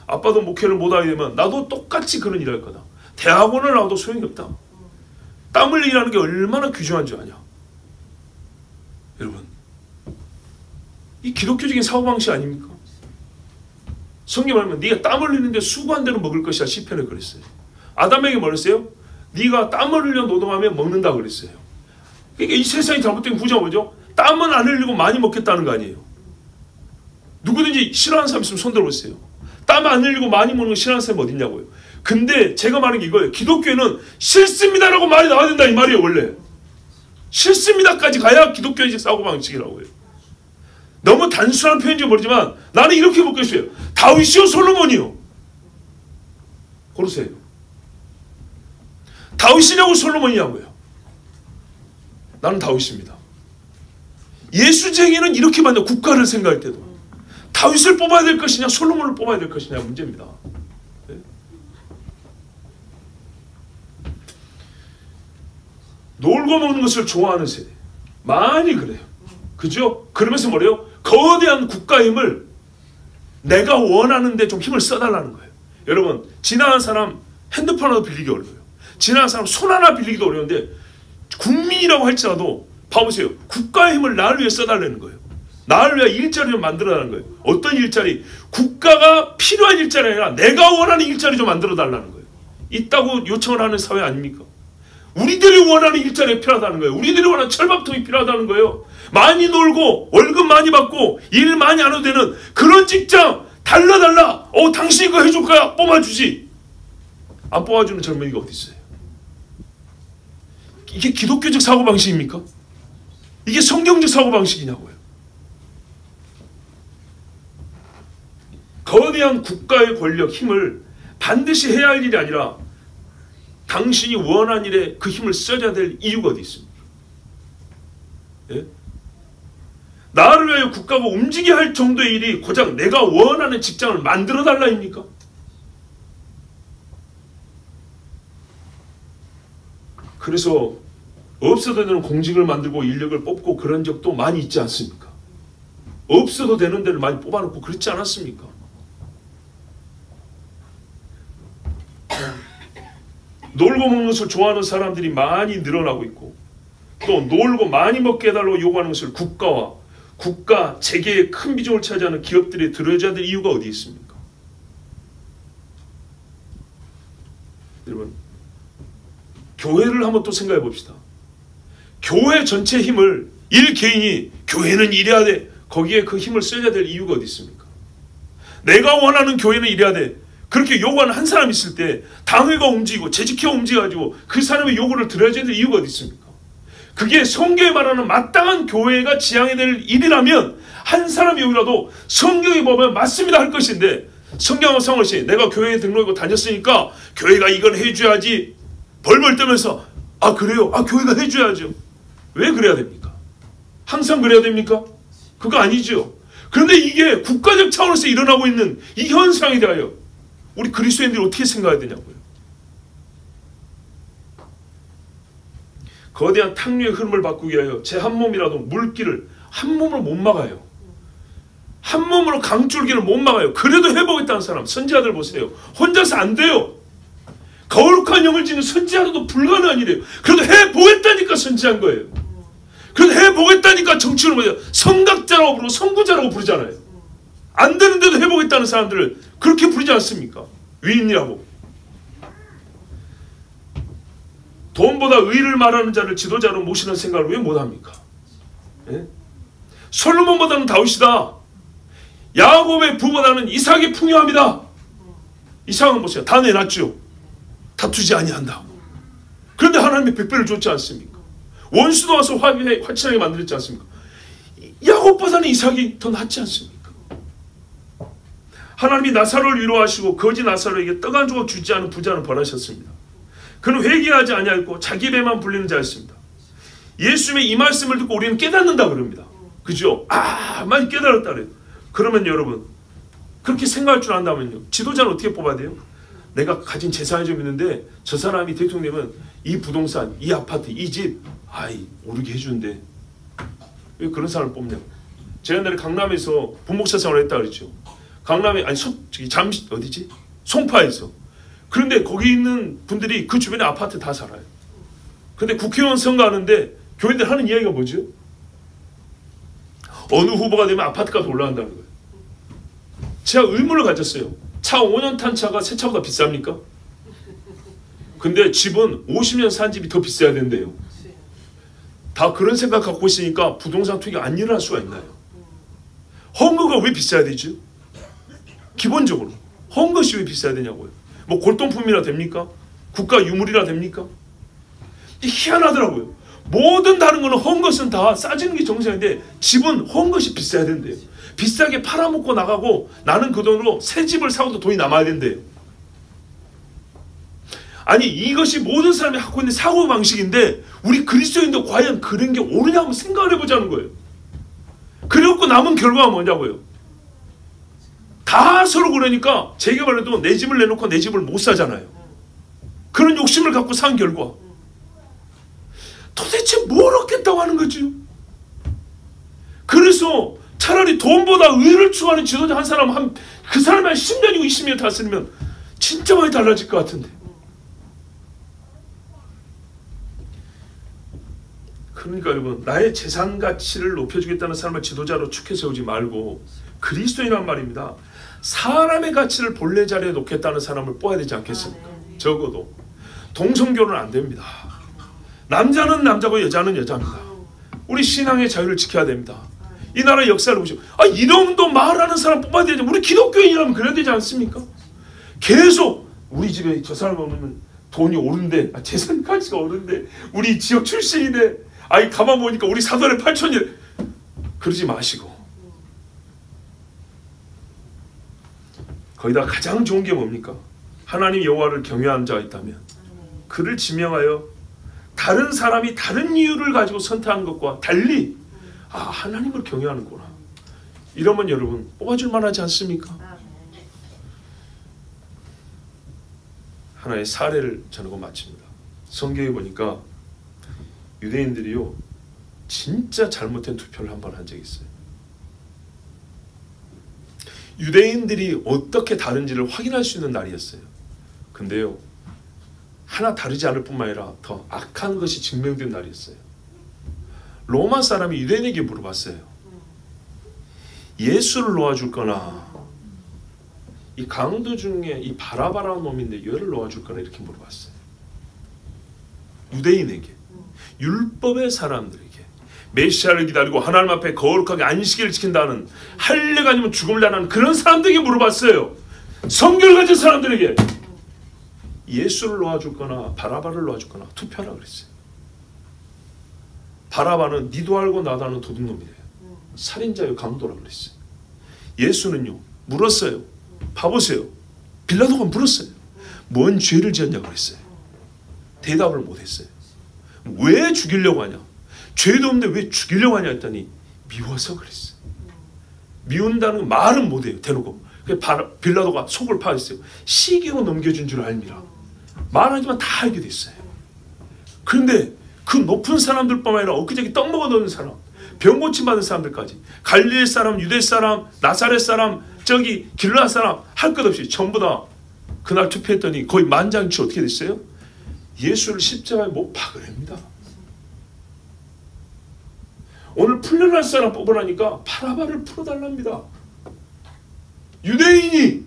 아빠도 목회를 못하게 되면 나도 똑같이 그런 일을 할 거다. 대학원을 나와도 소용이 없다. 땀 흘리게 일하는 게 얼마나 귀중한 줄 아냐. 여러분 이 기독교적인 사고방식 아닙니까? 성경 말하면 네가 땀 흘리는데 수고한 대로 먹을 것이야 시편에 그랬어요. 아담에게 뭐랬어요? 네가 땀을 흘려 노동하면 먹는다 그랬어요. 그러니까 이 세상이 잘못된 구조가 뭐죠? 땀은 안 흘리고 많이 먹겠다는 거 아니에요. 누구든지 싫어하는 사람 있으면 손 들어보세요. 땀 안 흘리고 많이 먹는 거 싫어하는 사람이 어딨냐고요. 근데 제가 말하는 게 이거예요. 기독교에는 싫습니다라고 말이 나와야 된다 이 말이에요. 원래 싫습니다까지 가야 기독교적 사고방식이라고 해요. 너무 단순한 표현인지 모르지만 나는 이렇게 묻고 있어요. 다윗이요 솔로몬이요? 고르세요. 다윗이냐고 솔로몬이냐고요? 나는 다윗입니다. 예수쟁이는 이렇게 만나 국가를 생각할 때도 다윗을 뽑아야 될 것이냐 솔로몬을 뽑아야 될 것이냐 문제입니다. 네? 놀고 먹는 것을 좋아하는 세대 많이 그래요. 그죠? 그러면서 뭐래요? 거대한 국가의 힘을 내가 원하는데 좀 힘을 써달라는 거예요. 여러분 지나간 사람 핸드폰 하나 빌리기 어려워요. 지나간 사람 손 하나 빌리기도 어려운데 국민이라고 할지라도 봐보세요. 국가의 힘을 나를 위해 써달라는 거예요. 나를 위해 일자리를 만들어달라는 거예요. 어떤 일자리? 국가가 필요한 일자리 아니라 내가 원하는 일자리 좀 만들어달라는 거예요. 있다고 요청을 하는 사회 아닙니까? 우리들이 원하는 일자리가 필요하다는 거예요. 우리들이 원하는 철밥통이 필요하다는 거예요. 많이 놀고 월급 많이 받고 일 많이 안 해도 되는 그런 직장 달라. 당신이 그거 해줄 거야. 뽑아주지. 안 뽑아주는 젊은이가 어디 있어요? 이게 기독교적 사고방식입니까? 이게 성경적 사고방식이냐고요. 거대한 국가의 권력, 힘을 반드시 해야 할 일이 아니라 당신이 원한 일에 그 힘을 써야 될 이유가 어디 있습니까? 예? 나를 위하여 국가가 움직이게 할 정도의 일이 고작 내가 원하는 직장을 만들어 달라입니까? 그래서 없어도 되는 공직을 만들고 인력을 뽑고 그런 적도 많이 있지 않습니까? 없어도 되는 데를 많이 뽑아놓고 그렇지 않았습니까? 놀고 먹는 것을 좋아하는 사람들이 많이 늘어나고 있고, 또 놀고 많이 먹게 해달라고 요구하는 것을 국가 재계의 큰 비중을 차지하는 기업들이 들어줘야 될 이유가 어디 있습니까? 여러분, 교회를 한번 또 생각해 봅시다. 교회 전체 힘을 개인이 교회는 이래야 돼, 거기에 그 힘을 써야 될 이유가 어디 있습니까? 내가 원하는 교회는 이래야 돼, 그렇게 요구하는 한 사람 있을 때 당회가 움직이고 재직회가 움직여가지고 그 사람의 요구를 들어줘야 될 이유가 어디 있습니까? 그게 성경에 말하는 마땅한 교회가 지향해야 될 일이라면 한 사람이 여기라도 성경에 보면 맞습니다 할 것인데, 성경은 상관없이 내가 교회에 등록하고 다녔으니까 교회가 이건 해줘야지 벌벌 떠면서 아 그래요? 아 교회가 해줘야죠. 왜 그래야 됩니까? 항상 그래야 됩니까? 그거 아니죠. 그런데 이게 국가적 차원에서 일어나고 있는 이 현상에 대하여 우리 그리스도인들이 어떻게 생각해야 되냐고요. 거대한 탕류의 흐름을 바꾸기 위하여 제 한 몸이라도 물길을 한 몸으로 못 막아요. 한 몸으로 강줄기를 못 막아요. 그래도 해보겠다는 사람, 선지자들 보세요. 혼자서 안 돼요. 거룩한 영을 지닌 선지자도 불가능한 일이에요. 그래도 해보겠다니까 선지자인 거예요. 그래도 해보겠다니까 정치를 뭐예요? 성각자라고 부르고 선구자라고 부르잖아요. 안 되는데도 해보겠다는 사람들을 그렇게 부르지 않습니까? 위인이라고. 돈보다 의를 말하는 자를 지도자로 모시는 생각을 왜 못합니까? 예? 솔로몬보다는 다윗이다. 야곱의 부보다는 이삭이 풍요합니다. 이삭은 보세요. 다 내놨죠. 다투지 아니한다고. 그런데 하나님이 백배를 줬지 않습니까? 원수도 와서 화친하게 만들었지 않습니까? 야곱보다는 이삭이 더 낫지 않습니까? 하나님이 나사로를 위로하시고 거지 나사로에게 떡 한 조각 주지 않은 부자는 벌하셨습니다. 그는 회개하지 아니하였고 자기 배만 불리는 자였습니다. 예수님의 이 말씀을 듣고 우리는 깨닫는다 그럽니다. 그죠? 많이 깨달았다 그래요. 그러면 여러분, 그렇게 생각할 줄 안다면요, 지도자는 어떻게 뽑아야 돼요? 내가 가진 재산이 좀 있는데 저 사람이 대통령이면 이 부동산, 이 아파트, 이 집 오르게 해주는데 왜 그런 사람을 뽑냐고. 제가 옛날에 강남에서 부목사 생활을 했다 그랬죠. 강남에 잠시 어디지? 송파에서. 그런데 거기 있는 분들이 그 주변에 아파트 다 살아요. 근데 국회의원 선거하는데 교인들 하는 이야기가 뭐죠? 어느 후보가 되면 아파트값이 올라간다는 거예요. 제가 의문을 가졌어요. 차 5년 탄 차가 새 차보다 비쌉니까? 근데 집은 50년 산 집이 더 비싸야 된대요. 다 그런 생각 갖고 있으니까 부동산 투기가 안 일어날 수가 있나요? 헌거가 왜 비싸야 되죠? 기본적으로 헌것이 왜 비싸야 되냐고요. 뭐 골동품이라 됩니까? 국가 유물이라 됩니까? 희한하더라고요. 모든 다른 거는 헌것은 다 싸지는 게 정상인데 집은 헌것이 비싸야 된대요. 비싸게 팔아먹고 나가고 나는 그 돈으로 새 집을 사고도 돈이 남아야 된대요. 아니 이것이 모든 사람이 갖고 있는 사고방식인데 우리 그리스도인도 과연 그런 게 옳으냐 한번 생각을 해보자는 거예요. 그래갖고 남은 결과가 뭐냐고요. 다 서로 그러니까 재개발해도 내 집을 내놓고 내 집을 못 사잖아요. 그런 욕심을 갖고 산 결과 도대체 뭘 얻겠다고 하는 거죠. 그래서 차라리 돈보다 의를 추구하는 지도자 한 사람 그 사람이 한 10년이고 20년 다스리면 진짜 많이 달라질 것 같은데. 그러니까 여러분, 나의 재산 가치를 높여주겠다는 사람을 지도자로 축해 세우지 말고 그리스도인이란 말입니다. 사람의 가치를 본래 자리에 놓겠다는 사람을 뽑아야 되지 않겠습니까? 적어도 동성결혼은 안 됩니다. 남자는 남자고 여자는 여자입니다. 우리 신앙의 자유를 지켜야 됩니다. 이 나라의 역사를 보시고 이놈도 말하는 사람 뽑아야 되죠. 우리 기독교인이라면 그래야 되지 않습니까? 계속 우리 집에 저 사람 오면 돈이 오른데, 재산 가치가 오른데, 우리 지역 출신이네. 아이 가만 보니까 우리 사돈의 8천이래. 그러지 마시고, 거기다 가장 좋은 게 뭡니까? 하나님 여호와를 경외하는 자가 있다면 그를 지명하여 다른 사람이 다른 이유를 가지고 선택한 것과 달리 하나님을 경외하는구나, 이러면 여러분 뽑아줄 만하지 않습니까? 하나의 사례를 전하고 마칩니다. 성경에 보니까 유대인들이요 진짜 잘못된 투표를 한 번 한 적이 있어요. 유대인들이 어떻게 다른지를 확인할 수 있는 날이었어요. 근데요 하나 다르지 않을 뿐만 아니라 더 악한 것이 증명된 날이었어요. 로마 사람이 유대인에게 물어봤어요. 예수를 놓아줄 거나 이 강도 중에 이 바라바라는 놈인데 얘를 놓아줄 거나, 이렇게 물어봤어요. 유대인에게, 율법의 사람들에게, 메시아를 기다리고 하나님 앞에 거룩하게 안식일을 지킨다는, 할례가 아니면 죽음을 당하는 그런 사람들에게 물어봤어요. 성결을 가진 사람들에게 예수를 놓아줄 거나 바라바를 놓아줄 거나 투표하라 그랬어요. 바라바는 니도 알고 나도 아는 도둑놈이래요. 살인자요 강도라 그랬어요. 예수는요 물었어요. 봐보세요. 빌라도가 물었어요. 뭔 죄를 지었냐고 그랬어요. 대답을 못했어요. 왜 죽이려고 하냐? 죄도 없는데 왜 죽이려고 하냐 했더니 미워서 그랬어요. 미운다는 말은 못해요. 대놓고. 빌라도가 속을 파했어요. 시기로 넘겨준 줄 알미라. 말하지만 다 알게 됐어요. 그런데 그 높은 사람들뿐만 아니라 엊그저께 떡 먹어 놓은 사람, 병 고침 받은 사람들까지, 갈릴리 사람, 유대 사람, 나사렛 사람, 저기 길라 사람, 할 것 없이 전부 다 그날 투표했더니 거의 만장일치 어떻게 됐어요? 예수를 십자가에 못 박으랍니다. 오늘 풀려날 사람 뽑으라니까 바라바를 풀어달랍니다. 유대인이,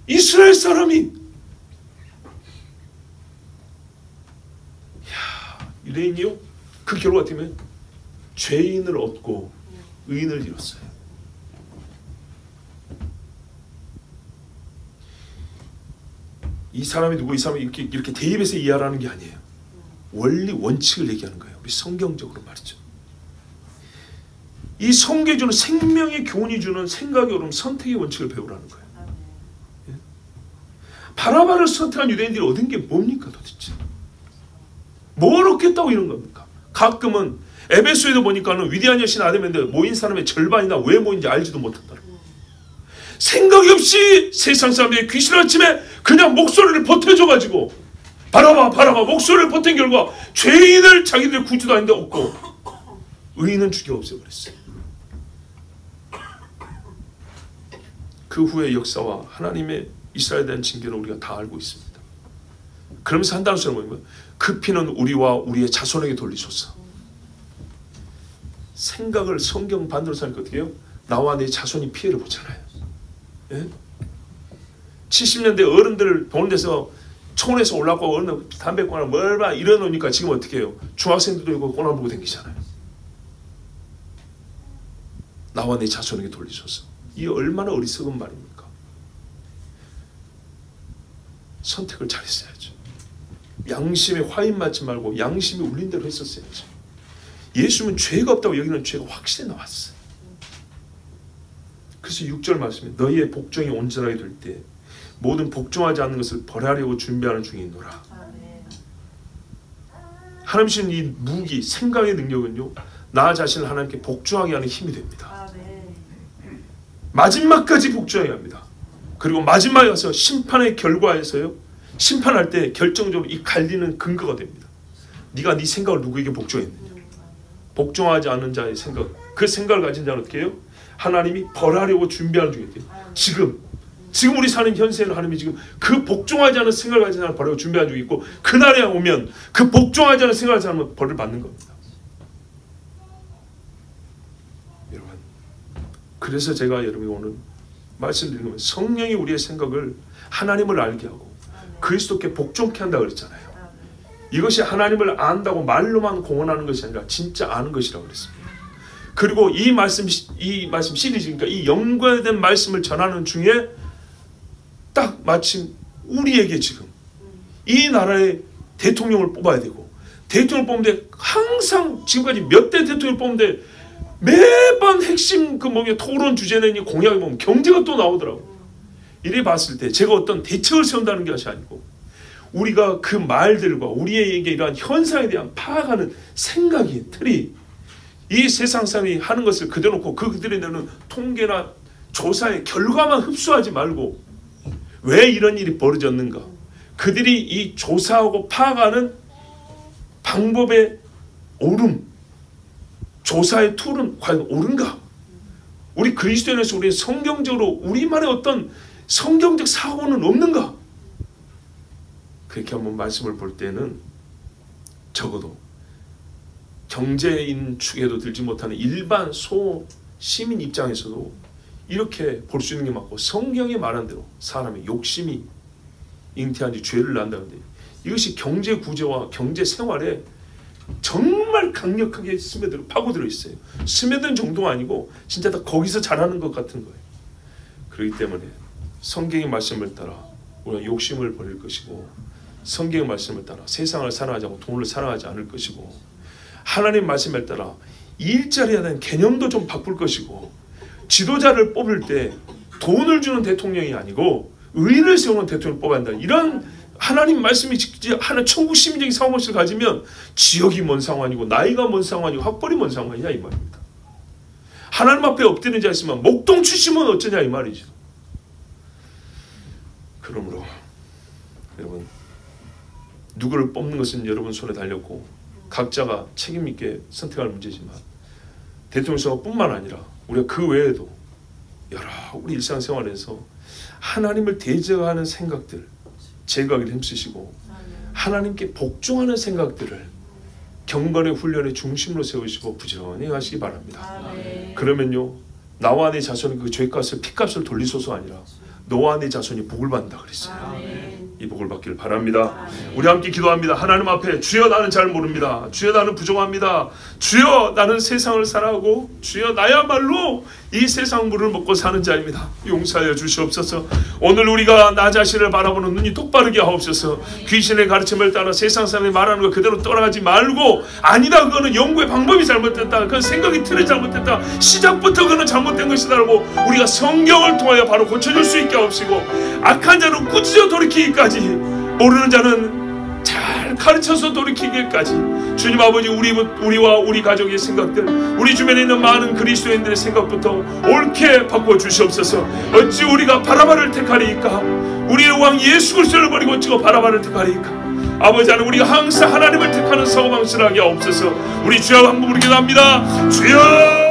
이스라엘 사람이, 유대인이요? 그 결과 같으면 죄인을 얻고 의인을 잃었어요. 이 사람이 누구, 이 사람이 이렇게 대입해서 이해하라는 게 아니에요. 원리 원칙을 얘기하는 거예요. 우리 성경적으로 말이죠. 이 성경이 주는 생명의 교훈이 주는 생각의 오름, 선택의 원칙을 배우라는 거예요. 예? 바라바를 선택한 유대인들이 얻은 게 뭡니까 도대체? 뭘 얻겠다고 이런 겁니까? 가끔은 에베소에도 보니까는 위대한 여신 아데메인데 모인 사람의 절반이나 왜 모인지 알지도 못한다. 생각이 없이 세상 사람들이 귀신을 아침에 그냥 목소리를 보태줘가지고 바라바 목소리를 보탠 결과 죄인을 자기들 구주도 아닌데 얻고 의인은 죽여 없애버렸어요. 그 후의 역사와 하나님의 이스라엘에 대한 징계는 우리가 다 알고 있습니다. 그러면서 한다는 소리는 뭐냐면 그 피는 우리와 우리의 자손에게 돌리소서. 생각을 성경 반대로 사니까 어떻게 해요? 나와 내 자손이 피해를 보잖아요. 예? 70년대 어른들을 보는 데서 촌에서 올라가고 어른 담배 꼬나 멀바 이러놓으니까 지금 어떻게 해요? 중학생들도 이거 꼬나 보고 다니잖아요. 나와 내 자손에게 돌리소서. 이게 얼마나 어리석은 말입니까? 선택을 잘했어야죠. 양심에 화인 맞지 말고 양심이 울린 대로 했었어야죠. 예수는 죄가 없다고 여기는 죄가 확실히 나왔어요. 그래서 6절 말씀에 너희의 복종이 온전하게 될 때 모든 복종하지 않는 것을 벌하려고 준비하는 중에 있노라. 하나님 주신 이 무기, 생각의 능력은요 나 자신을 하나님께 복종하게 하는 힘이 됩니다. 마지막까지 복종해야 합니다. 그리고 마지막에 가서 심판의 결과에서요 심판할 때 결정적으로 이 갈리는 근거가 됩니다. 네가 네 생각을 누구에게 복종했느냐. 복종하지 않는 자의 생각, 그 생각을 가진 자는 어떻게 해요? 하나님이 벌하려고 준비하는 중에 있대요. 지금 우리 사는 현세는 하나님이 지금 그 복종하지 않은 생각을 가진 사람을 벌하려고 준비하는 중에 있고 그날에 오면 그 복종하지 않은 생각을 가진 사람은 벌을 받는 겁니다. 여러분, 그래서 제가 여러분이 오늘 말씀드리는 건 성령이 우리의 생각을 하나님을 알게 하고 그리스도께 복종케 한다 그랬잖아요. 이것이 하나님을 안다고 말로만 공언하는 것이 아니라 진짜 아는 것이라고 그랬습니다. 그리고 이 말씀 시리즈니까 이 연관된 말씀을 전하는 중에 딱 마침 우리에게 지금 이 나라의 대통령을 뽑아야 되고, 대통령을 뽑는데 항상 지금까지 몇 대 대통령을 뽑는데 매번 핵심 그 뭐냐 토론 주제는 공약을 보면 경제가 또 나오더라고. 이래 봤을 때 제가 어떤 대책을 세운다는 것이 아니고, 우리가 그 말들과 우리에게 이러한 현상에 대한 파악하는 생각이, 틀이, 이 세상 사람이 하는 것을 그대로 놓고 그들이 내는 통계나 조사의 결과만 흡수하지 말고, 왜 이런 일이 벌어졌는가, 그들이 이 조사하고 파악하는 방법의 옳음, 조사의 툴은 과연 옳은가? 우리 그리스도인에서 우리 성경적으로 우리만의 어떤 성경적 사고는 없는가? 그렇게 한번 말씀을 볼 때는 적어도 경제인 축에도 들지 못하는 일반 소시민 입장에서도 이렇게 볼 수 있는 게 맞고, 성경이 말한 대로 사람의 욕심이 잉태한 지 죄를 낳는다는데, 이것이 경제 구조와 경제 생활에 정말 강력하게 스며들어 파고들어 있어요. 스며든 정도가 아니고 진짜 다 거기서 자라는 것 같은 거예요. 그렇기 때문에 성경의 말씀을 따라 우리가 욕심을 버릴 것이고, 성경의 말씀을 따라 세상을 사랑하지 않고 돈을 사랑하지 않을 것이고, 하나님 말씀에 따라 일자리에 대한 개념도 좀 바꿀 것이고, 지도자를 뽑을 때 돈을 주는 대통령이 아니고 의를 세우는 대통령을 뽑아야 한다. 이런 하나님 말씀이 하나 천국 시민적인 사고방식을 가지면 지역이 뭔 상관이고 나이가 뭔 상관이고 학벌이 뭔 상관이냐 이 말입니다. 하나님 앞에 엎드리는 자 있으면 목동 출신은 어쩌냐 이 말이죠. 그러므로 여러분, 누구를 뽑는 것은 여러분 손에 달렸고 각자가 책임 있게 선택할 문제지만, 대통령 선거뿐만 아니라 우리가 그 외에도 여러 우리 일상생활에서 하나님을 대적하는 생각들 제거하기를 힘쓰시고, 하나님께 복종하는 생각들을 경건의 훈련의 중심으로 세우시고 부지런히 하시기 바랍니다. 그러면요, 나와 내 자손이 그 죄값을 피값을 돌리소서 아니라 너와 내 자손이 복을 받는다 그랬어요. 이 복을 받기를 바랍니다. 우리 함께 기도합니다. 하나님 앞에, 주여 나는 잘 모릅니다. 주여 나는 부족합니다. 주여 나는 세상을 사랑하고, 주여 나야말로 이 세상 물을 먹고 사는 자입니다. 용서하여 주시옵소서. 오늘 우리가 나 자신을 바라보는 눈이 똑바르게 하옵소서. 귀신의 가르침을 따라 세상 사람이 말하는 거 그대로 따라가지 말고, 아니다 그거는 연구의 방법이 잘못됐다, 그 생각이 틀이 잘못됐다, 시작부터 그는 잘못된 것이다라고 우리가 성경을 통하여 바로 고쳐줄 수 있게 하옵시고, 악한 자는 꾸짖어 돌이키기까지, 모르는 자는 잘 가르쳐서 돌이키기까지 주님 아버지, 우리와 우리 가족의 생각들, 우리 주변에 있는 많은 그리스도인들의 생각부터 옳게 바꿔 주시옵소서. 어찌 우리가 바라바를 택하리이까? 우리의 왕 예수 그리스도를 버리고 어찌고 바라바를 택하리이까? 아버지 하나님, 우리가 항상 하나님을 택하는 사고방식을 하게 하옵소서. 우리 주여 한번 부르기도 합니다. 주여.